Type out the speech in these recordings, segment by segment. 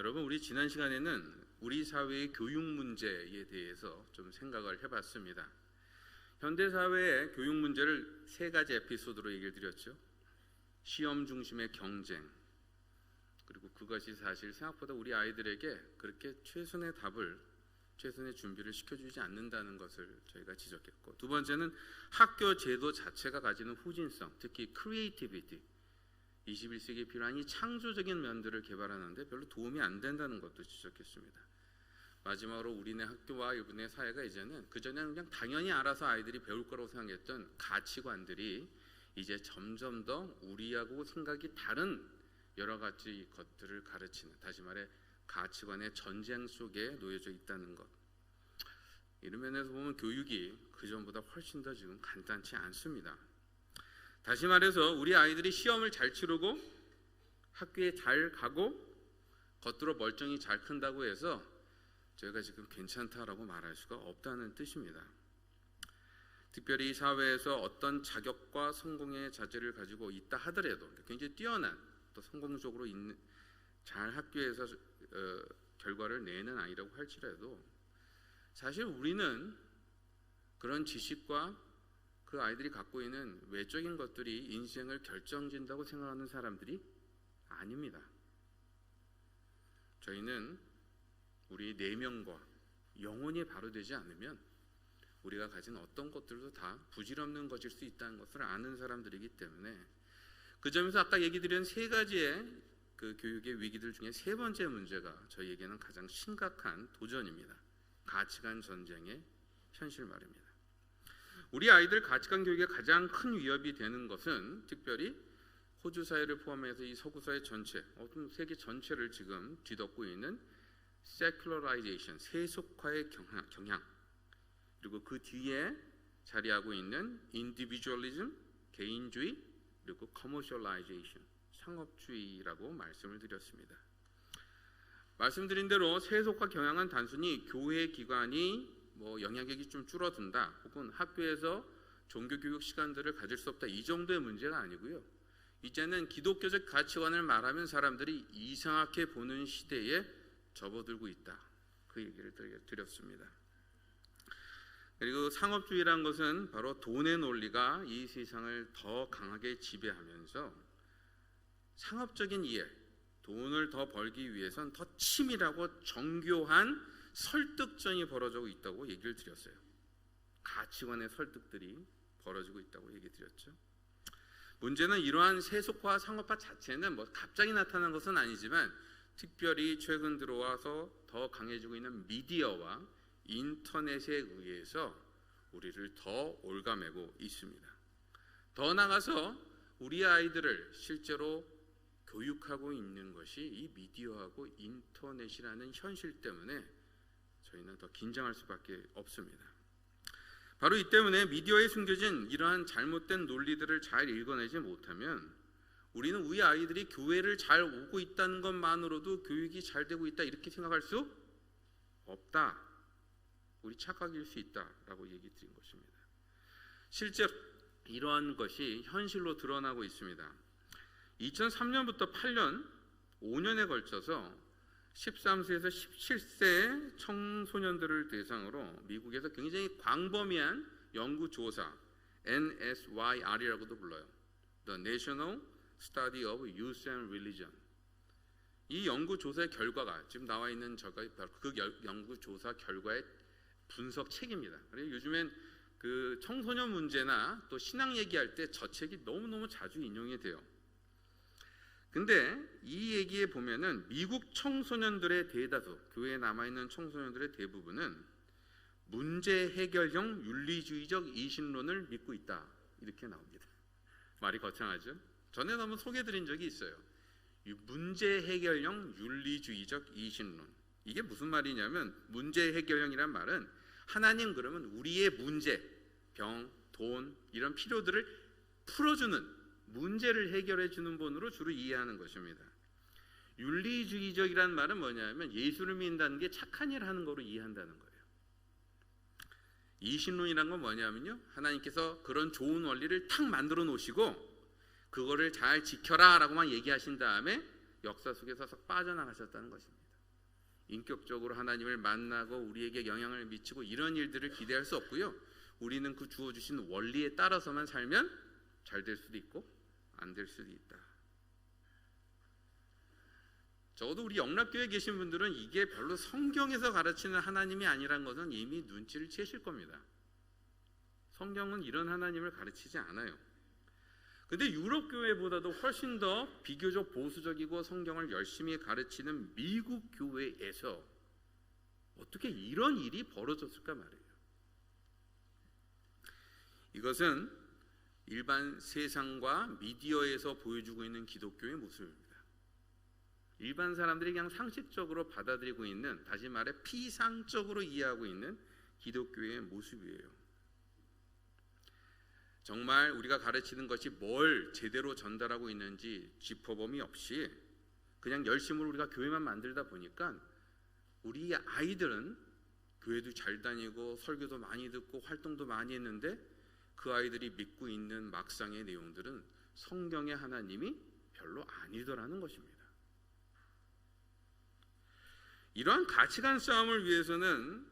여러분, 우리 지난 시간에는 우리 사회의 교육 문제에 대해서 좀 생각을 해봤습니다. 현대 사회의 교육 문제를 세 가지 에피소드로 얘기를 드렸죠. 시험 중심의 경쟁, 그리고 그것이 사실 생각보다 우리 아이들에게 그렇게 최선의 답을, 최선의 준비를 시켜주지 않는다는 것을 저희가 지적했고, 두 번째는 학교 제도 자체가 가지는 후진성, 특히 크리에이티비티, 21세기에 필요한 이 창조적인 면들을 개발하는데 별로 도움이 안 된다는 것도 지적했습니다. 마지막으로 우리네 학교와 우리네 사회가 이제는 그전에는 그냥 당연히 알아서 아이들이 배울 거라고 생각했던 가치관들이 이제 점점 더 우리하고 생각이 다른 여러 가지 것들을 가르치는, 다시 말해 가치관의 전쟁 속에 놓여져 있다는 것. 이런 면에서 보면 교육이 그전보다 훨씬 더 지금 간단치 않습니다. 다시 말해서 우리 아이들이 시험을 잘 치르고 학교에 잘 가고 겉으로 멀쩡히 잘 큰다고 해서 저희가 지금 괜찮다라고 말할 수가 없다는 뜻입니다. 특별히 사회에서 어떤 자격과 성공의 자질을 가지고 있다 하더라도, 굉장히 뛰어난 또 성공적으로 있는, 잘 학교에서 결과를 내는 아이라고 할지라도 사실 우리는 그런 지식과 그 아이들이 갖고 있는 외적인 것들이 인생을 결정짓는다고 생각하는 사람들이 아닙니다. 저희는 우리 내면과 영혼이 바로 되지 않으면 우리가 가진 어떤 것들도 다 부질없는 것일 수 있다는 것을 아는 사람들이기 때문에, 그 점에서 아까 얘기 드린 세 가지의 그 교육의 위기들 중에 세 번째 문제가 저희에게는 가장 심각한 도전입니다. 가치관 전쟁의 현실 말입니다. 우리 아이들 가치관 교육에 가장 큰 위협이 되는 것은 특별히 호주 사회를 포함해서 이 서구 사회 전체, 어떤 세계 전체를 지금 뒤덮고 있는 secularization, 세속화의 경향, 그리고 그 뒤에 자리하고 있는 individualism, 개인주의, 그리고 commercialization, 상업주의라고 말씀을 드렸습니다. 말씀드린 대로 세속화 경향은 단순히 교회 기관이 영향력이 좀 줄어든다, 혹은 학교에서 종교교육 시간들을 가질 수 없다, 이 정도의 문제가 아니고요. 이제는 기독교적 가치관을 말하면 사람들이 이상하게 보는 시대에 접어들고 있다, 그 얘기를 드렸습니다. 그리고 상업주의란 것은 바로 돈의 논리가 이 세상을 더 강하게 지배하면서 상업적인 이해, 돈을 더 벌기 위해선 더 치밀하고 정교한 설득전이 벌어지고 있다고 얘기를 드렸어요. 가치관의 설득들이 벌어지고 있다고 얘기 드렸죠. 문제는 이러한 세속화, 상업화 자체는 갑자기 나타난 것은 아니지만 특별히 최근 들어와서 더 강해지고 있는 미디어와 인터넷에 의해서 우리를 더 올가매고 있습니다. 더 나아가서 우리 아이들을 실제로 교육하고 있는 것이 이 미디어하고 인터넷이라는 현실 때문에 저희는 더 긴장할 수밖에 없습니다. 바로 이 때문에 미디어에 숨겨진 이러한 잘못된 논리들을 잘 읽어내지 못하면 우리는 우리 아이들이 교회를 잘 오고 있다는 것만으로도 교육이 잘 되고 있다, 이렇게 생각할 수 없다, 우리 착각일 수 있다라고 얘기 드린 것입니다. 실제 이러한 것이 현실로 드러나고 있습니다. 2003년부터 8년, 5년에 걸쳐서 13세에서 17세 청소년들을 대상으로 미국에서 굉장히 광범위한 연구조사, NSYR이라고도 불러요. The National Study of Youth and Religion. 이 연구조사의 결과가 지금 나와 있는 그 연구조사 결과의 분석책입니다. 그리고 요즘엔 그 청소년 문제나 또 신앙 얘기할 때 저 책이 너무너무 자주 인용이 돼요. 근데 이 얘기에 보면은 미국 청소년들의 대다수, 교회에 남아있는 청소년들의 대부분은 문제 해결형 윤리주의적 이신론을 믿고 있다, 이렇게 나옵니다. 말이 거창하죠? 전에 한번 소개해드린 적이 있어요. 이 문제 해결형 윤리주의적 이신론, 이게 무슨 말이냐면, 문제 해결형이란 말은 하나님 그러면 우리의 문제, 병, 돈, 이런 필요들을 풀어주는, 문제를 해결해 주는 분으로 주로 이해하는 것입니다. 윤리주의적이란 말은 뭐냐면 예수를 믿는다는 게 착한 일 하는 거로 이해한다는 거예요. 이신론이란 건 뭐냐면요, 하나님께서 그런 좋은 원리를 탁 만들어 놓으시고 그거를 잘 지켜라 라고만 얘기하신 다음에 역사 속에서 썩 빠져나가셨다는 것입니다. 인격적으로 하나님을 만나고 우리에게 영향을 미치고 이런 일들을 기대할 수 없고요. 우리는 그 주어주신 원리에 따라서만 살면 잘 될 수도 있고 안 될 수도 있다. 적어도 우리 영락교회에 계신 분들은 이게 별로 성경에서 가르치는 하나님이 아니란 것은 이미 눈치를 채실 겁니다. 성경은 이런 하나님을 가르치지 않아요. 근데 유럽 교회보다도 훨씬 더 비교적 보수적이고 성경을 열심히 가르치는 미국 교회에서 어떻게 이런 일이 벌어졌을까 말이에요. 이것은 일반 세상과 미디어에서 보여주고 있는 기독교의 모습입니다. 일반 사람들이 그냥 상식적으로 받아들이고 있는, 다시 말해 피상적으로 이해하고 있는 기독교의 모습이에요. 정말 우리가 가르치는 것이 뭘 제대로 전달하고 있는지 짚어봄이 없이 그냥 열심으로 우리가 교회만 만들다 보니까 우리 아이들은 교회도 잘 다니고 설교도 많이 듣고 활동도 많이 했는데 그 아이들이 믿고 있는 막상의 내용들은 성경의 하나님이 별로 아니더라는 것입니다. 이러한 가치관 싸움을 위해서는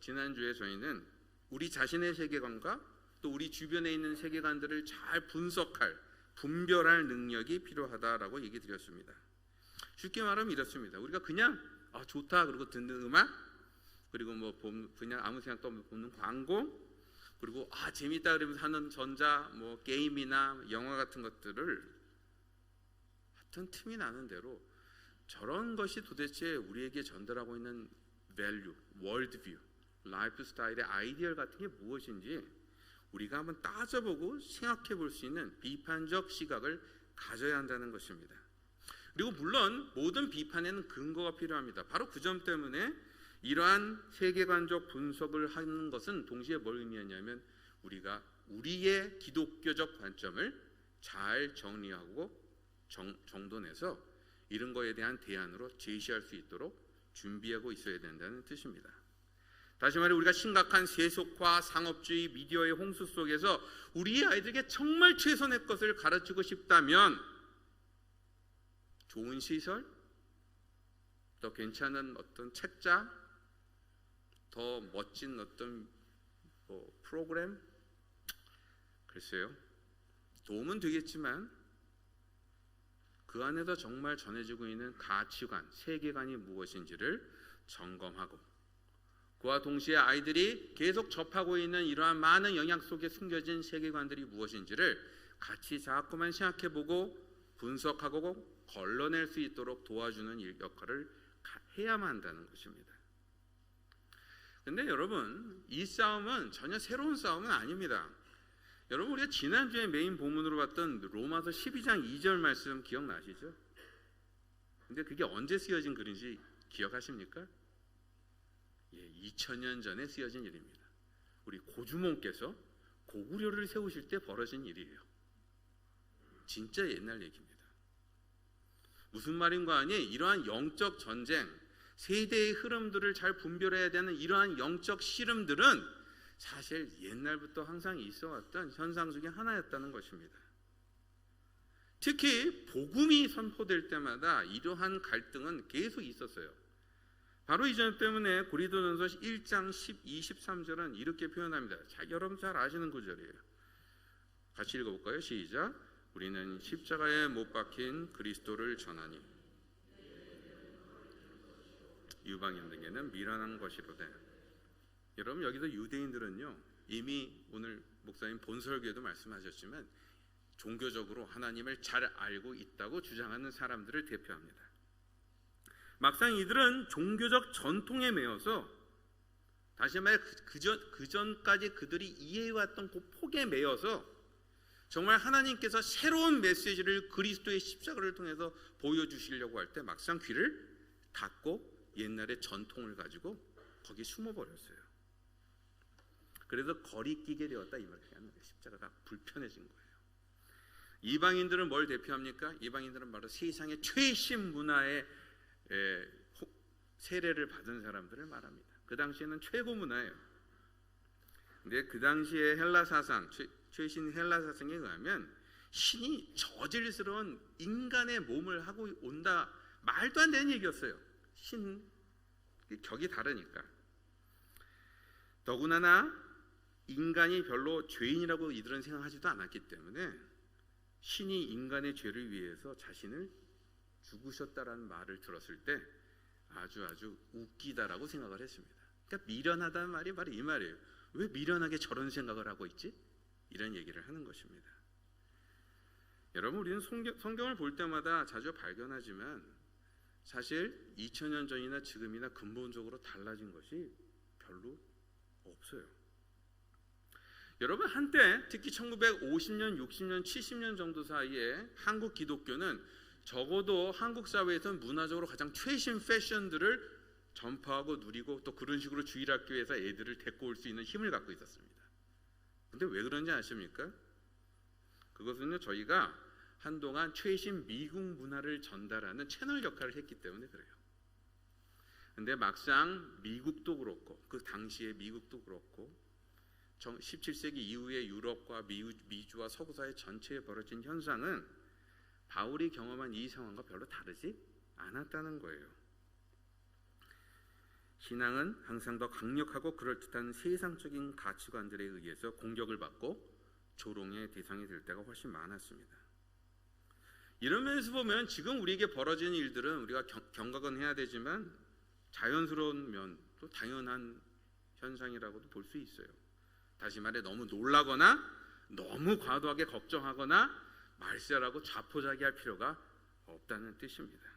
지난주에 저희는 우리 자신의 세계관과 또 우리 주변에 있는 세계관들을 잘 분석할, 분별할 능력이 필요하다라고 얘기 드렸습니다. 쉽게 말하면 이렇습니다. 우리가 그냥 좋다 그러고 듣는 음악, 그리고 뭐 그냥 아무 생각도 없는 보는 광고, 그리고 재밌다 그러면서 하는 전자 뭐 게임이나 영화 같은 것들을 하여튼 틈이 나는 대로 저런 것이 도대체 우리에게 전달하고 있는 밸류, 월드뷰, 라이프 스타일의 아이디어 같은 게 무엇인지 우리가 한번 따져보고 생각해 볼 수 있는 비판적 시각을 가져야 한다는 것입니다. 그리고 물론 모든 비판에는 근거가 필요합니다. 바로 그 점 때문에 이러한 세계관적 분석을 하는 것은 동시에 뭘 의미하냐면 우리가 우리의 기독교적 관점을 잘 정리하고 정돈해서 이런 거에 대한 대안으로 제시할 수 있도록 준비하고 있어야 된다는 뜻입니다. 다시 말해 우리가 심각한 세속화, 상업주의, 미디어의 홍수 속에서 우리의 아이들에게 정말 최선의 것을 가르치고 싶다면 좋은 시설, 더 괜찮은 어떤 책자, 더 멋진 어떤 프로그램, 글쎄요, 도움은 되겠지만 그 안에서 정말 전해지고 있는 가치관, 세계관이 무엇인지를 점검하고 그와 동시에 아이들이 계속 접하고 있는 이러한 많은 영향 속에 숨겨진 세계관들이 무엇인지를 같이 자꾸만 생각해보고 분석하고 걸러낼 수 있도록 도와주는 역할을 해야만 한다는 것입니다. 근데 여러분, 이 싸움은 전혀 새로운 싸움은 아닙니다. 여러분, 우리가 지난주에 메인 본문으로 봤던 로마서 12장 2절 말씀 기억나시죠? 근데 그게 언제 쓰여진 글인지 기억하십니까? 2000년 전에 쓰여진 일입니다. 우리 고주몽께서 고구려를 세우실 때 벌어진 일이에요. 진짜 옛날 얘기입니다. 무슨 말인가 하니 이러한 영적 전쟁, 세대의 흐름들을 잘 분별해야 되는 이러한 영적 씨름들은 사실 옛날부터 항상 있어왔던 현상 중에 하나였다는 것입니다. 특히 복음이 선포될 때마다 이러한 갈등은 계속 있었어요. 바로 이 점 때문에 고린도전서 1장 12, 13절은 이렇게 표현합니다. 여러분 잘 아시는 구절이에요. 같이 읽어볼까요? 시작. 우리는 십자가에 못 박힌 그리스도를 전하니 유방인에게는 미련한 것이로되. 여러분, 여기서 유대인들은요, 이미 오늘 목사님 본설교에도 말씀하셨지만 종교적으로 하나님을 잘 알고 있다고 주장하는 사람들을 대표합니다. 막상 이들은 종교적 전통에 매여서, 다시 말해 그 전까지 그들이 이해해왔던 그 폭에 매여서 정말 하나님께서 새로운 메시지를 그리스도의 십자가를 통해서 보여주시려고 할 때 막상 귀를 닫고 옛날의 전통을 가지고 거기 숨어버렸어요. 그래서 거리끼게 되었다 이 말이에요. 십자가가 불편해진 거예요. 이방인들은 뭘 대표합니까? 이방인들은 바로 세상의 최신 문화의 세례를 받은 사람들을 말합니다. 그 당시에는 최고 문화예요. 근데 그 당시에 헬라 사상, 최신 헬라 사상에 의하면 신이 저질스러운 인간의 몸을 하고 온다, 말도 안 되는 얘기였어요. 격이 다르니까. 더구나 인간이 별로 죄인이라고 이들은 생각하지도 않았기 때문에 신이 인간의 죄를 위해서 자신을 죽으셨다라는 말을 들었을 때 아주 웃기다라고 생각을 했습니다. 그러니까 미련하다는 말이 바로 이 말이에요. 왜 미련하게 저런 생각을 하고 있지? 이런 얘기를 하는 것입니다. 여러분, 우리는 성경을 볼 때마다 자주 발견하지만 사실 2000년 전이나 지금이나 근본적으로 달라진 것이 별로 없어요. 여러분, 한때 특히 1950년, 60년, 70년 정도 사이에 한국 기독교는 적어도 한국 사회에서는 문화적으로 가장 최신 패션들을 전파하고 누리고 또 그런 식으로 주일학교에서 애들을 데리고 올 수 있는 힘을 갖고 있었습니다. 근데 왜 그런지 아십니까? 그것은요, 저희가 한동안 최신 미국 문화를 전달하는 채널 역할을 했기 때문에 그래요. 근데 막상 미국도 그렇고 그 당시에 미국도 그렇고 17세기 이후의 유럽과 미주와 서구 사회 전체에 벌어진 현상은 바울이 경험한 이 상황과 별로 다르지 않았다는 거예요. 신앙은 항상 더 강력하고 그럴듯한 세상적인 가치관들에 의해서 공격을 받고 조롱의 대상이 될 때가 훨씬 많았습니다. 이런 면에서 보면 지금 우리에게 벌어지는 일들은 우리가 경각은 해야 되지만 자연스러운 면도 당연한 현상이라고도 볼 수 있어요. 다시 말해 너무 놀라거나 너무 과도하게 걱정하거나 말세라고 자포자기할 필요가 없다는 뜻입니다.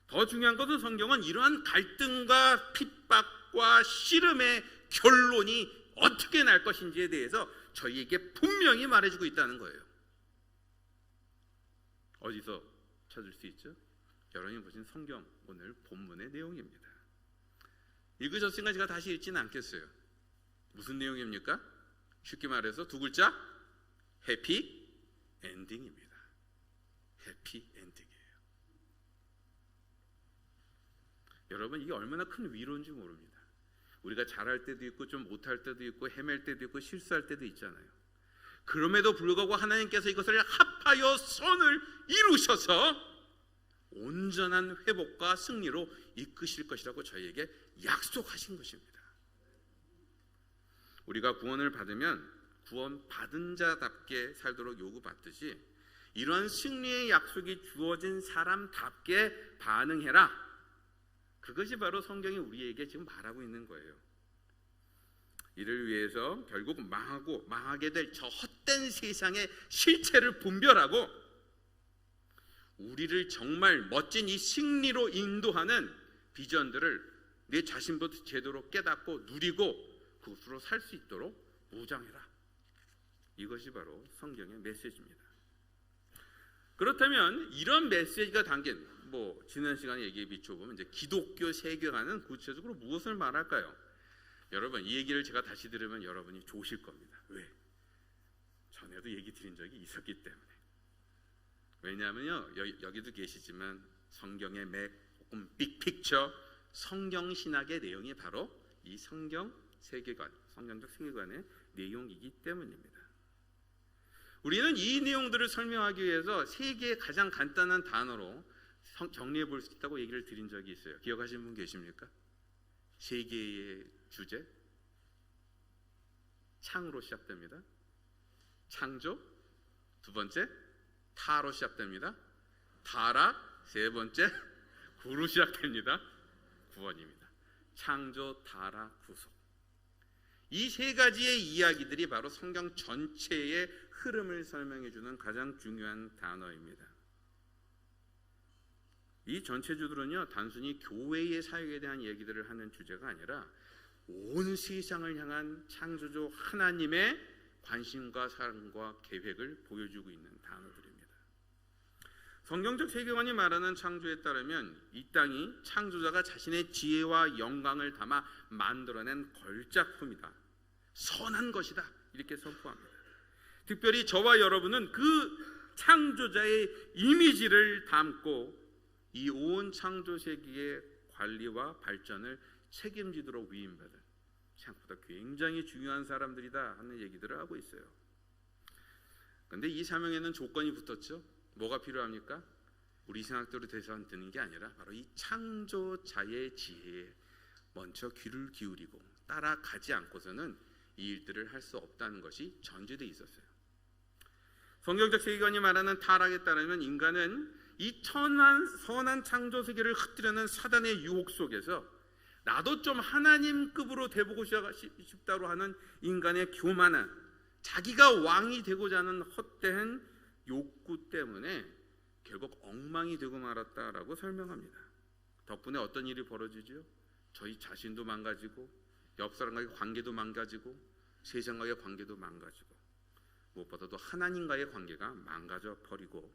더 중요한 것은 성경은 이러한 갈등과 핍박과 씨름의 결론이 어떻게 날 것인지에 대해서 저희에게 분명히 말해주고 있다는 거예요. 어디서 찾을 수 있죠? 여러분이 보신 성경 오늘 본문의 내용입니다. 읽으셨으니까 제가 다시 읽지는 않겠어요. 무슨 내용입니까? 쉽게 말해서 두 글자, 해피 엔딩입니다. 해피 엔딩이에요. 여러분, 이게 얼마나 큰 위로인지 모릅니다. 우리가 잘할 때도 있고 좀 못할 때도 있고 헤맬 때도 있고 실수할 때도 있잖아요. 그럼에도 불구하고 하나님께서 이것을 합하여 선을 이루셔서 온전한 회복과 승리로 이끄실 것이라고 저희에게 약속하신 것입니다. 우리가 구원을 받으면 구원 받은 자답게 살도록 요구받듯이 이러한 승리의 약속이 주어진 사람답게 반응해라. 그것이 바로 성경이 우리에게 지금 말하고 있는 거예요. 이를 위해서 결국 망하게 될 저 헛된 세상의 실체를 분별하고 우리를 정말 멋진 이 승리로 인도하는 비전들을 내 자신부터 제대로 깨닫고 누리고 그것으로 살 수 있도록 무장해라. 이것이 바로 성경의 메시지입니다. 그렇다면 이런 메시지가 담긴 지난 시간에 얘기에 비춰보면 이제 기독교 세계관은 구체적으로 무엇을 말할까요? 여러분, 이 얘기를 제가 다시 들으면 여러분이 좋으실 겁니다. 왜? 전에도 얘기 드린 적이 있었기 때문에. 왜냐하면요, 여기도 계시지만 성경의 맥 혹은 빅픽처 성경 신학의 내용이 바로 이 성경 세계관, 성경적 세계관의 내용이기 때문입니다. 우리는 이 내용들을 설명하기 위해서 세 개의 가장 간단한 단어로 정리해 볼 수 있다고 얘기를 드린 적이 있어요. 기억하시는 분 계십니까? 세 개의 주제. 창으로 시작됩니다. 창조. 두 번째, 타로 시작됩니다. 타락. 세 번째, 구로 시작됩니다. 구원입니다. 창조, 타락, 구속. 이 세 가지의 이야기들이 바로 성경 전체의 흐름을 설명해 주는 가장 중요한 단어입니다. 이 전체주들은요, 단순히 교회의 사역에 대한 얘기들을 하는 주제가 아니라 온 세상을 향한 창조주 하나님의 관심과 사랑과 계획을 보여주고 있는 단어들입니다. 성경적 세계관이 말하는 창조에 따르면 이 땅이 창조자가 자신의 지혜와 영광을 담아 만들어낸 걸작품이다. 선한 것이다. 이렇게 선포합니다. 특별히 저와 여러분은 그 창조자의 이미지를 담고 이 온 창조 세계의 관리와 발전을 책임지도록 위임받은 생각보다 굉장히 중요한 사람들이다 하는 얘기들을 하고 있어요. 그런데 이 사명에는 조건이 붙었죠. 뭐가 필요합니까? 우리 생각대로 돼서 되는 게 아니라 바로 이 창조자의 지혜에 먼저 귀를 기울이고 따라가지 않고서는 이 일들을 할 수 없다는 것이 전제되어 있었어요. 성경적 세계관이 말하는 타락에 따르면 인간은 이 선한 창조 세계를 흩뜨려는 사단의 유혹 속에서 나도 좀 하나님급으로 돼보고 싶다고 하는 인간의 교만한, 자기가 왕이 되고자 하는 헛된 욕구 때문에 결국 엉망이 되고 말았다라고 설명합니다. 덕분에 어떤 일이 벌어지죠? 저희 자신도 망가지고 옆 사람과의 관계도 망가지고 세상과의 관계도 망가지고 무엇보다도 하나님과의 관계가 망가져 버리고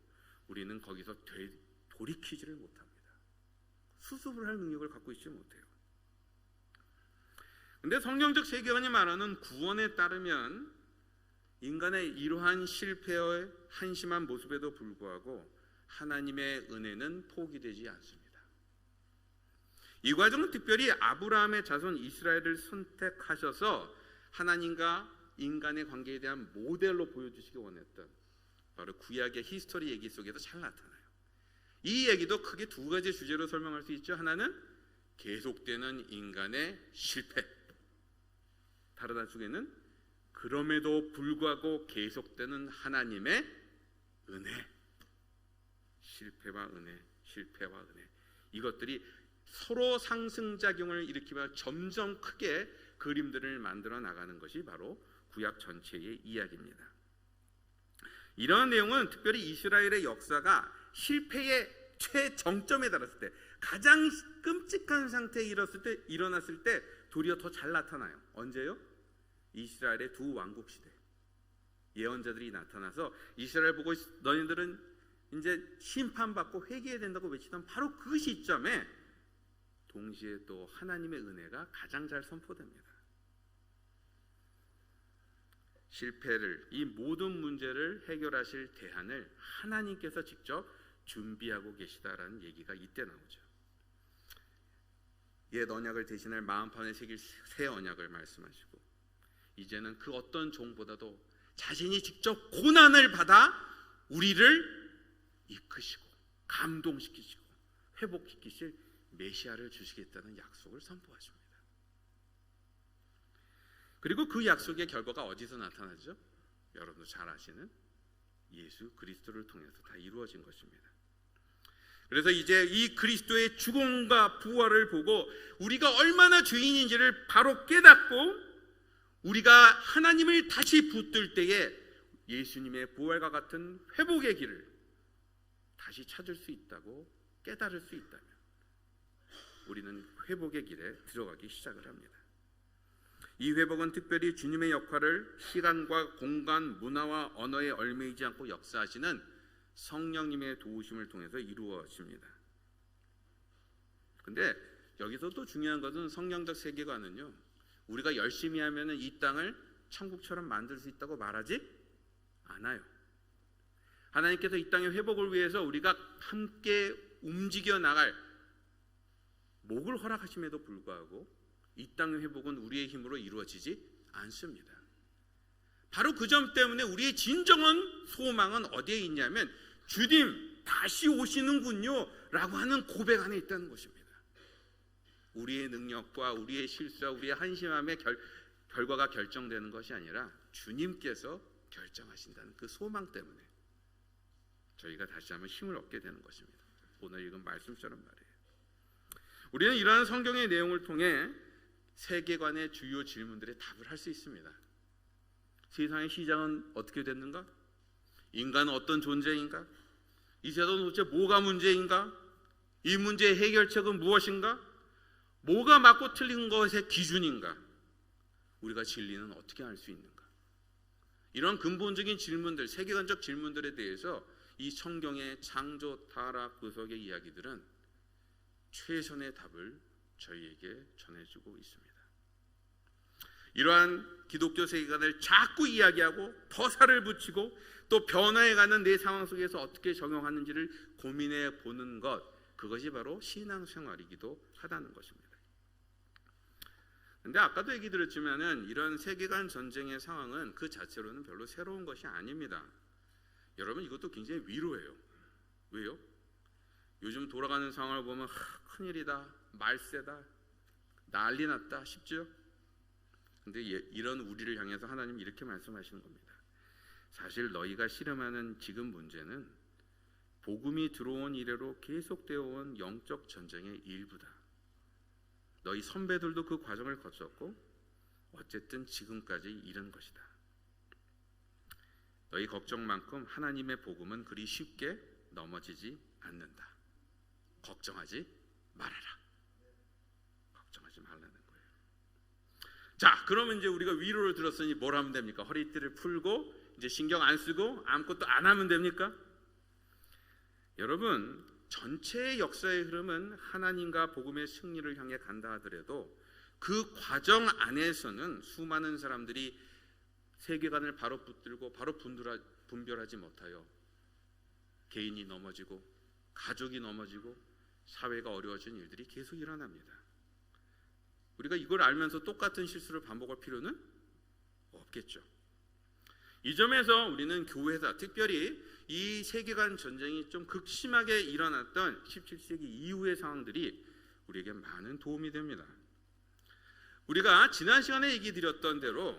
우리는 거기서 돌이키지를 못합니다. 수습을 할 능력을 갖고 있지 못해요. 근데 성경적 세계관이 말하는 구원에 따르면 인간의 이러한 실패의 한심한 모습에도 불구하고 하나님의 은혜는 포기되지 않습니다. 이 과정은 특별히 아브라함의 자손 이스라엘을 선택하셔서 하나님과 인간의 관계에 대한 모델로 보여주시기 원했던 바로 구약의 히스토리 얘기 속에서 잘 나타나요. 이 얘기도 크게 두 가지 주제로 설명할 수 있죠. 하나는 계속되는 인간의 실패, 다른 한쪽에는 그럼에도 불구하고 계속되는 하나님의 은혜. 실패와 은혜, 실패와 은혜, 이것들이 서로 상승작용을 일으키며 점점 크게 그림들을 만들어 나가는 것이 바로 구약 전체의 이야기입니다. 이러한 내용은 특별히 이스라엘의 역사가 실패의 최정점에 달했을 때, 가장 끔찍한 상태에 일어났을 때 도리어 더 잘 나타나요. 언제요? 이스라엘의 두 왕국 시대. 예언자들이 나타나서 이스라엘 보고 너희들은 이제 심판받고 회개해야 된다고 외치던 바로 그 시점에 동시에 또 하나님의 은혜가 가장 잘 선포됩니다. 실패를, 이 모든 문제를 해결하실 대안을 하나님께서 직접 준비하고 계시다라는 얘기가 이때 나오죠. 옛 언약을 대신할 마음판에 새길 새 언약을 말씀하시고, 이제는 그 어떤 종보다도 자신이 직접 고난을 받아 우리를 이끄시고 감동시키시고 회복시키실 메시아를 주시겠다는 약속을 선포하십니다. 그리고 그 약속의 결과가 어디서 나타나죠? 여러분도 잘 아시는 예수 그리스도를 통해서 다 이루어진 것입니다. 그래서 이제 이 그리스도의 죽음과 부활을 보고 우리가 얼마나 죄인인지를 바로 깨닫고 우리가 하나님을 다시 붙들 때에 예수님의 부활과 같은 회복의 길을 다시 찾을 수 있다고 깨달을 수 있다면 우리는 회복의 길에 들어가기 시작을 합니다. 이 회복은 특별히 주님의 역할을 시간과 공간, 문화와 언어에 얽매이지 않고 역사하시는 성령님의 도우심을 통해서 이루어집니다. 근데 여기서 또 중요한 것은 성경적 세계관은요, 우리가 열심히 하면 이 땅을 천국처럼 만들 수 있다고 말하지 않아요. 하나님께서 이 땅의 회복을 위해서 우리가 함께 움직여 나갈 목을 허락하심에도 불구하고 이 땅의 회복은 우리의 힘으로 이루어지지 않습니다. 바로 그 점 때문에 우리의 진정한 소망은 어디에 있냐면 주님 다시 오시는군요 라고 하는 고백 안에 있다는 것입니다. 우리의 능력과 우리의 실수와 우리의 한심함의 결과가 결정되는 것이 아니라 주님께서 결정하신다는 그 소망 때문에 저희가 다시 한번 힘을 얻게 되는 것입니다. 오늘 읽은 말씀처럼 말이에요. 우리는 이러한 성경의 내용을 통해 세계관의 주요 질문들에 답을 할 수 있습니다. 세상의 시장은 어떻게 됐는가? 인간은 어떤 존재인가? 이 세상은 도대체 뭐가 문제인가? 이 문제의 해결책은 무엇인가? 뭐가 맞고 틀린 것의 기준인가? 우리가 진리는 어떻게 알 수 있는가? 이런 근본적인 질문들, 세계관적 질문들에 대해서 이 성경의 창조, 타락, 구속의 이야기들은 최선의 답을 저희에게 전해주고 있습니다. 이러한 기독교 세계관을 자꾸 이야기하고 더 살을 붙이고 또 변화해가는 내 상황 속에서 어떻게 적용하는지를 고민해 보는 것, 그것이 바로 신앙생활이기도 하다는 것입니다. 근데 아까도 얘기 드렸지만은 이런 세계관 전쟁의 상황은 그 자체로는 별로 새로운 것이 아닙니다. 여러분, 이것도 굉장히 위로해요. 왜요? 요즘 돌아가는 상황을 보면 큰일이다, 말세다, 난리 났다 싶죠? 근데 이런 우리를 향해서 하나님이 이렇게 말씀하시는 겁니다. 사실 너희가 씨름하는 지금 문제는 복음이 들어온 이래로 계속되어 온 영적 전쟁의 일부다. 너희 선배들도 그 과정을 거쳤고 어쨌든 지금까지 이른 것이다. 너희 걱정만큼 하나님의 복음은 그리 쉽게 넘어지지 않는다. 걱정하지 말아라. 걱정하지 말라는 거예요. 자, 그러면 이제 우리가 위로를 들었으니 뭘 하면 됩니까? 허리띠를 풀고 이제 신경 안 쓰고 아무것도 안 하면 됩니까? 여러분, 전체의 역사의 흐름은 하나님과 복음의 승리를 향해 간다 하더라도 그 과정 안에서는 수많은 사람들이 세계관을 바로 붙들고 바로 분별하지 못하여 개인이 넘어지고 가족이 넘어지고 사회가 어려워진 일들이 계속 일어납니다. 우리가 이걸 알면서 똑같은 실수를 반복할 필요는 없겠죠. 이 점에서 우리는 교회다, 특별히 이 세계관 전쟁이 좀 극심하게 일어났던 17세기 이후의 상황들이 우리에게 많은 도움이 됩니다. 우리가 지난 시간에 얘기 드렸던 대로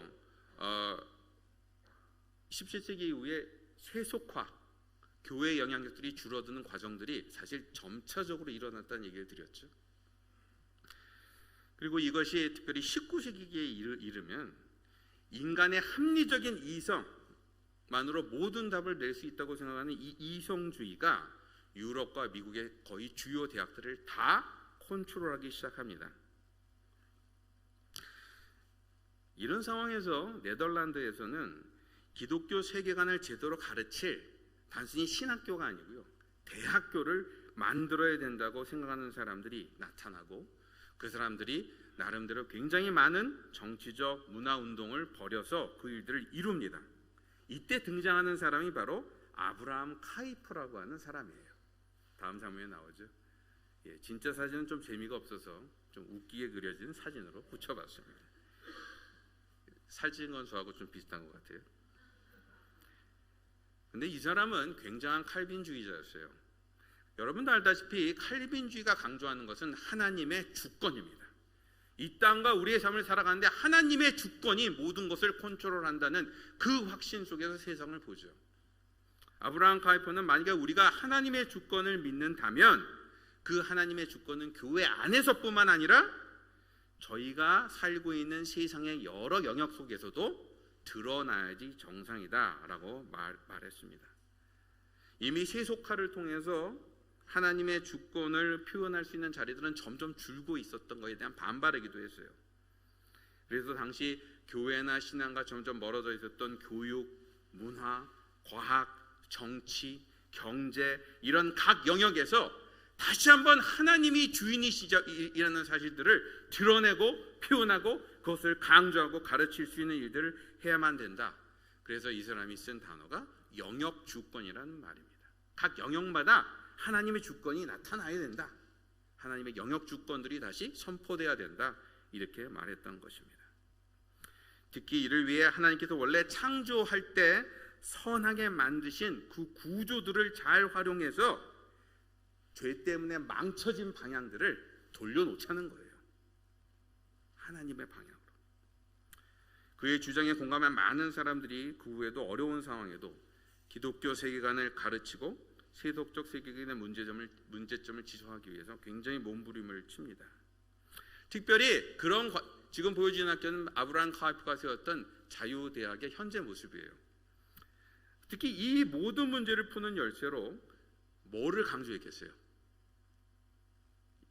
17세기 이후에 세속화, 교회의 영향력들이 줄어드는 과정들이 사실 점차적으로 일어났다는 얘기를 드렸죠. 그리고 이것이 특별히 19세기에 이르면 인간의 합리적인 이성만으로 모든 답을 낼 수 있다고 생각하는 이 이성주의가 유럽과 미국의 거의 주요 대학들을 다 컨트롤하기 시작합니다. 이런 상황에서 네덜란드에서는 기독교 세계관을 제대로 가르칠 단순히 신학교가 아니고요, 대학교를 만들어야 된다고 생각하는 사람들이 나타나고 그 사람들이 나름대로 굉장히 많은 정치적 문화운동을 벌여서 그 일들을 이룹니다. 이때 등장하는 사람이 바로 아브라함 카이프라고 하는 사람이에요. 다음 장면에 나오죠. 진짜 사진은 좀 재미가 없어서 좀 웃기게 그려진 사진으로 붙여봤습니다. 살찐 건 저하고 좀 비슷한 것 같아요. 근데 이 사람은 굉장한 칼빈주의자였어요. 여러분도 알다시피 칼빈주의가 강조하는 것은 하나님의 주권입니다. 이 땅과 우리의 삶을 살아가는데 하나님의 주권이 모든 것을 컨트롤한다는 그 확신 속에서 세상을 보죠. 아브라함 카이퍼는 만약에 우리가 하나님의 주권을 믿는다면 그 하나님의 주권은 교회 안에서뿐만 아니라 저희가 살고 있는 세상의 여러 영역 속에서도 드러나야지 정상이다라고 말했습니다. 이미 세속화를 통해서 하나님의 주권을 표현할 수 있는 자리들은 점점 줄고 있었던 것에 대한 반발이기도 했어요. 그래서 당시 교회나 신앙과 점점 멀어져 있었던 교육, 문화, 과학, 정치, 경제 이런 각 영역에서 다시 한번 하나님이 주인이시라는 사실들을 드러내고 표현하고 그것을 강조하고 가르칠 수 있는 일들을 해야만 된다. 그래서 이 사람이 쓴 단어가 영역 주권이라는 말입니다. 각 영역마다 하나님의 주권이 나타나야 된다. 하나님의 영역 주권들이 다시 선포돼야 된다. 이렇게 말했던 것입니다. 특히 이를 위해 하나님께서 원래 창조할 때 선하게 만드신 그 구조들을 잘 활용해서 죄 때문에 망쳐진 방향들을 돌려놓자는 거예요. 하나님의 방향으로. 그의 주장에 공감한 많은 사람들이 그 후에도 어려운 상황에도 기독교 세계관을 가르치고 세속적 세계관의 문제점을 지적하기 위해서 굉장히 몸부림을 칩니다. 특별히 그런 지금 보여지는 학교는 아브라함 카이프가 세웠던 자유대학의 현재 모습이에요. 특히 이 모든 문제를 푸는 열쇠로 뭐를 강조했겠어요?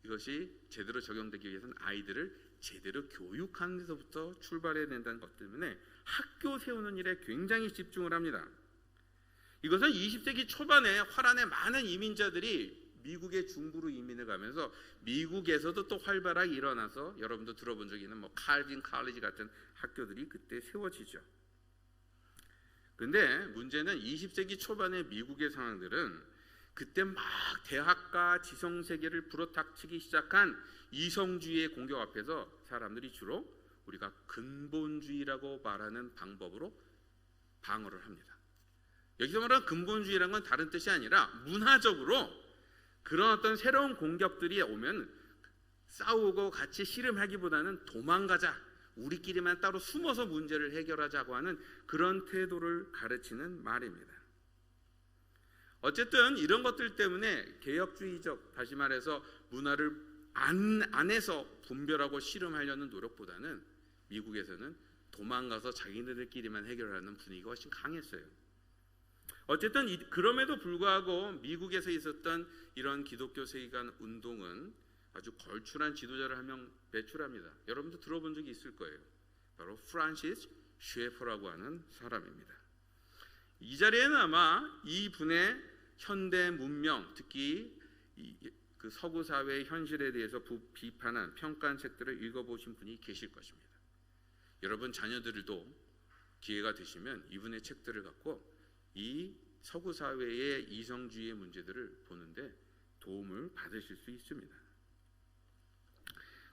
이것이 제대로 적용되기 위해서는 아이들을 제대로 교육하는 데서부터 출발해야 된다는 것 때문에 학교 세우는 일에 굉장히 집중을 합니다. 이것은 20세기 초반에 화란의 많은 이민자들이 미국의 중부로 이민을 가면서 미국에서도 또 활발하게 일어나서 여러분도 들어본 적이 있는 칼빈 칼리지 같은 학교들이 그때 세워지죠. 근데 문제는 20세기 초반의 미국의 상황들은 그때 막 대학과 지성세계를 불어닥치기 시작한 이성주의의 공격 앞에서 사람들이 주로 우리가 근본주의라고 말하는 방법으로 방어를 합니다. 여기서 말하는 근본주의라는 건 다른 뜻이 아니라 문화적으로 그런 어떤 새로운 공격들이 오면 싸우고 같이 씨름하기보다는 도망가자, 우리끼리만 따로 숨어서 문제를 해결하자고 하는 그런 태도를 가르치는 말입니다. 어쨌든 이런 것들 때문에 개혁주의적, 다시 말해서 문화를 안에서 분별하고 씨름하려는 노력보다는 미국에서는 도망가서 자기네들끼리만 해결하는 분위기가 훨씬 강했어요. 어쨌든 그럼에도 불구하고 미국에서 있었던 이런 기독교 세계관 운동은 아주 걸출한 지도자를 한 명 배출합니다. 여러분도 들어본 적이 있을 거예요. 바로 프란시스 쉐퍼라고 하는 사람입니다. 이 자리에는 아마 이분의 현대 문명, 특히 그 서구 사회의 현실에 대해서 비판한 평가한 책들을 읽어보신 분이 계실 것입니다. 여러분 자녀들도 기회가 되시면 이분의 책들을 갖고 이 서구 사회의 이성주의의 문제들을 보는데 도움을 받으실 수 있습니다.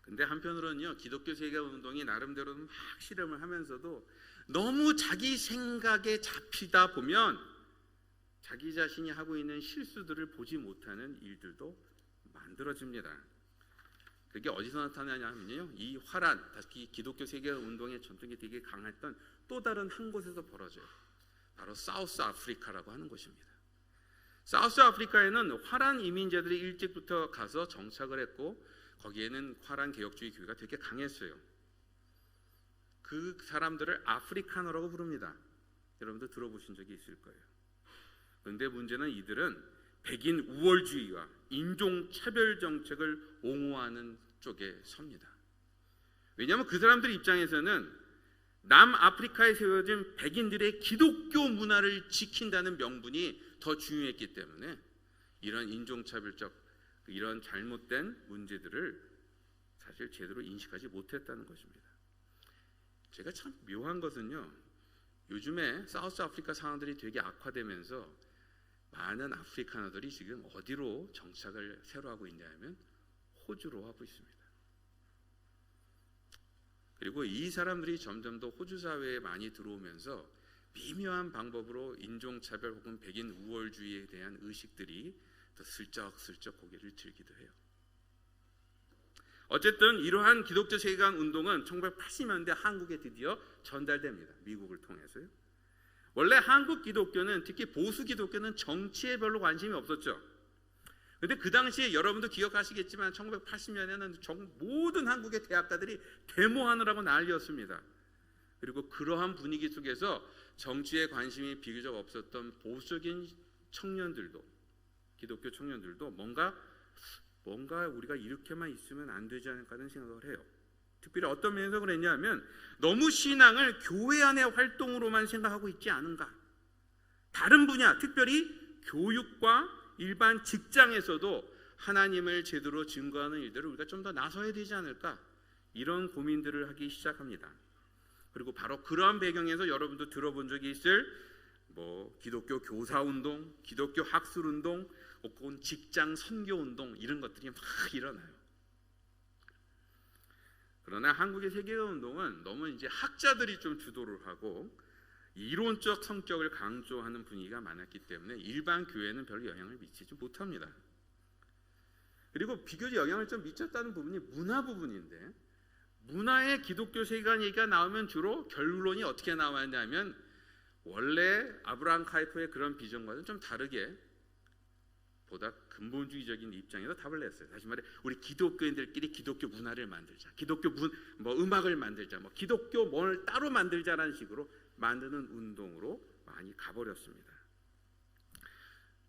근데 한편으로는요, 기독교 세계관 운동이 나름대로는 막 실험을 하면서도 너무 자기 생각에 잡히다 보면 자기 자신이 하고 있는 실수들을 보지 못하는 일들도 만들어집니다. 그게 어디서 나타나냐면요, 이 화란, 특히 기독교 세계관 운동의 전통이 되게 강했던 또 다른 한 곳에서 벌어져요. 바로 사우스 아프리카라고 하는 곳입니다. 사우스 아프리카에는 화란 이민자들이 일찍부터 가서 정착을 했고 거기에는 화란 개혁주의 교회가 되게 강했어요. 그 사람들을 아프리카노라고 부릅니다. 여러분도 들어보신 적이 있을 거예요. 그런데 문제는 이들은 백인 우월주의와 인종차별 정책을 옹호하는 쪽에 섭니다. 왜냐하면 그 사람들 입장에서는 남아프리카에 세워진 백인들의 기독교 문화를 지킨다는 명분이 더 중요했기 때문에 이런 인종차별적 이런 잘못된 문제들을 사실 제대로 인식하지 못했다는 것입니다. 제가 참 묘한 것은요, 요즘에 사우스 아프리카 상황들이 되게 악화되면서 많은 아프리카너들이 지금 어디로 정착을 새로 하고 있냐면 호주로 하고 있습니다. 그리고 이 사람들이 점점 더 호주 사회에 많이 들어오면서 미묘한 방법으로 인종차별 혹은 백인 우월주의에 대한 의식들이 더 슬쩍슬쩍 고개를 들기도 해요. 어쨌든 이러한 기독교 세계관 운동은 1980년대 한국에 드디어 전달됩니다. 미국을 통해서요. 원래 한국 기독교는, 특히 보수 기독교는 정치에 별로 관심이 없었죠. 그런데 그 당시에 여러분도 기억하시겠지만 1980년에는 모든 한국의 대학가들이 데모하느라고 난리였습니다. 그리고 그러한 분위기 속에서 정치에 관심이 비교적 없었던 보수적인 청년들도, 기독교 청년들도 뭔가 우리가 이렇게만 있으면 안 되지 않을까 하는 생각을 해요. 특별히 어떤 면에서 그랬냐면 너무 신앙을 교회 안의 활동으로만 생각하고 있지 않은가. 다른 분야, 특별히 교육과 일반 직장에서도 하나님을 제대로 증거하는 일들을 우리가 좀 더 나서야 되지 않을까, 이런 고민들을 하기 시작합니다. 그리고 바로 그러한 배경에서 여러분도 들어본 적이 있을 기독교 교사운동, 기독교 학술운동, 혹은 직장 선교운동, 이런 것들이 막 일어나요. 그러나 한국의 세계관 운동은 너무 이제 학자들이 좀 주도를 하고 이론적 성격을 강조하는 분위기가 많았기 때문에 일반 교회는 별로 영향을 미치지 못합니다. 그리고 비교적 영향을 좀 미쳤다는 부분이 문화 부분인데, 문화의 기독교 세계관 얘기가 나오면 주로 결론이 어떻게 나왔냐면 원래 아브라함 카이퍼의 그런 비전과는 좀 다르게 보다 근본주의적인 입장에서 답을 냈어요. 다시 말해 우리 기독교인들끼리 기독교 문화를 만들자, 기독교 음악을 만들자, 기독교 뭘 따로 만들자라는 식으로 만드는 운동으로 많이 가버렸습니다.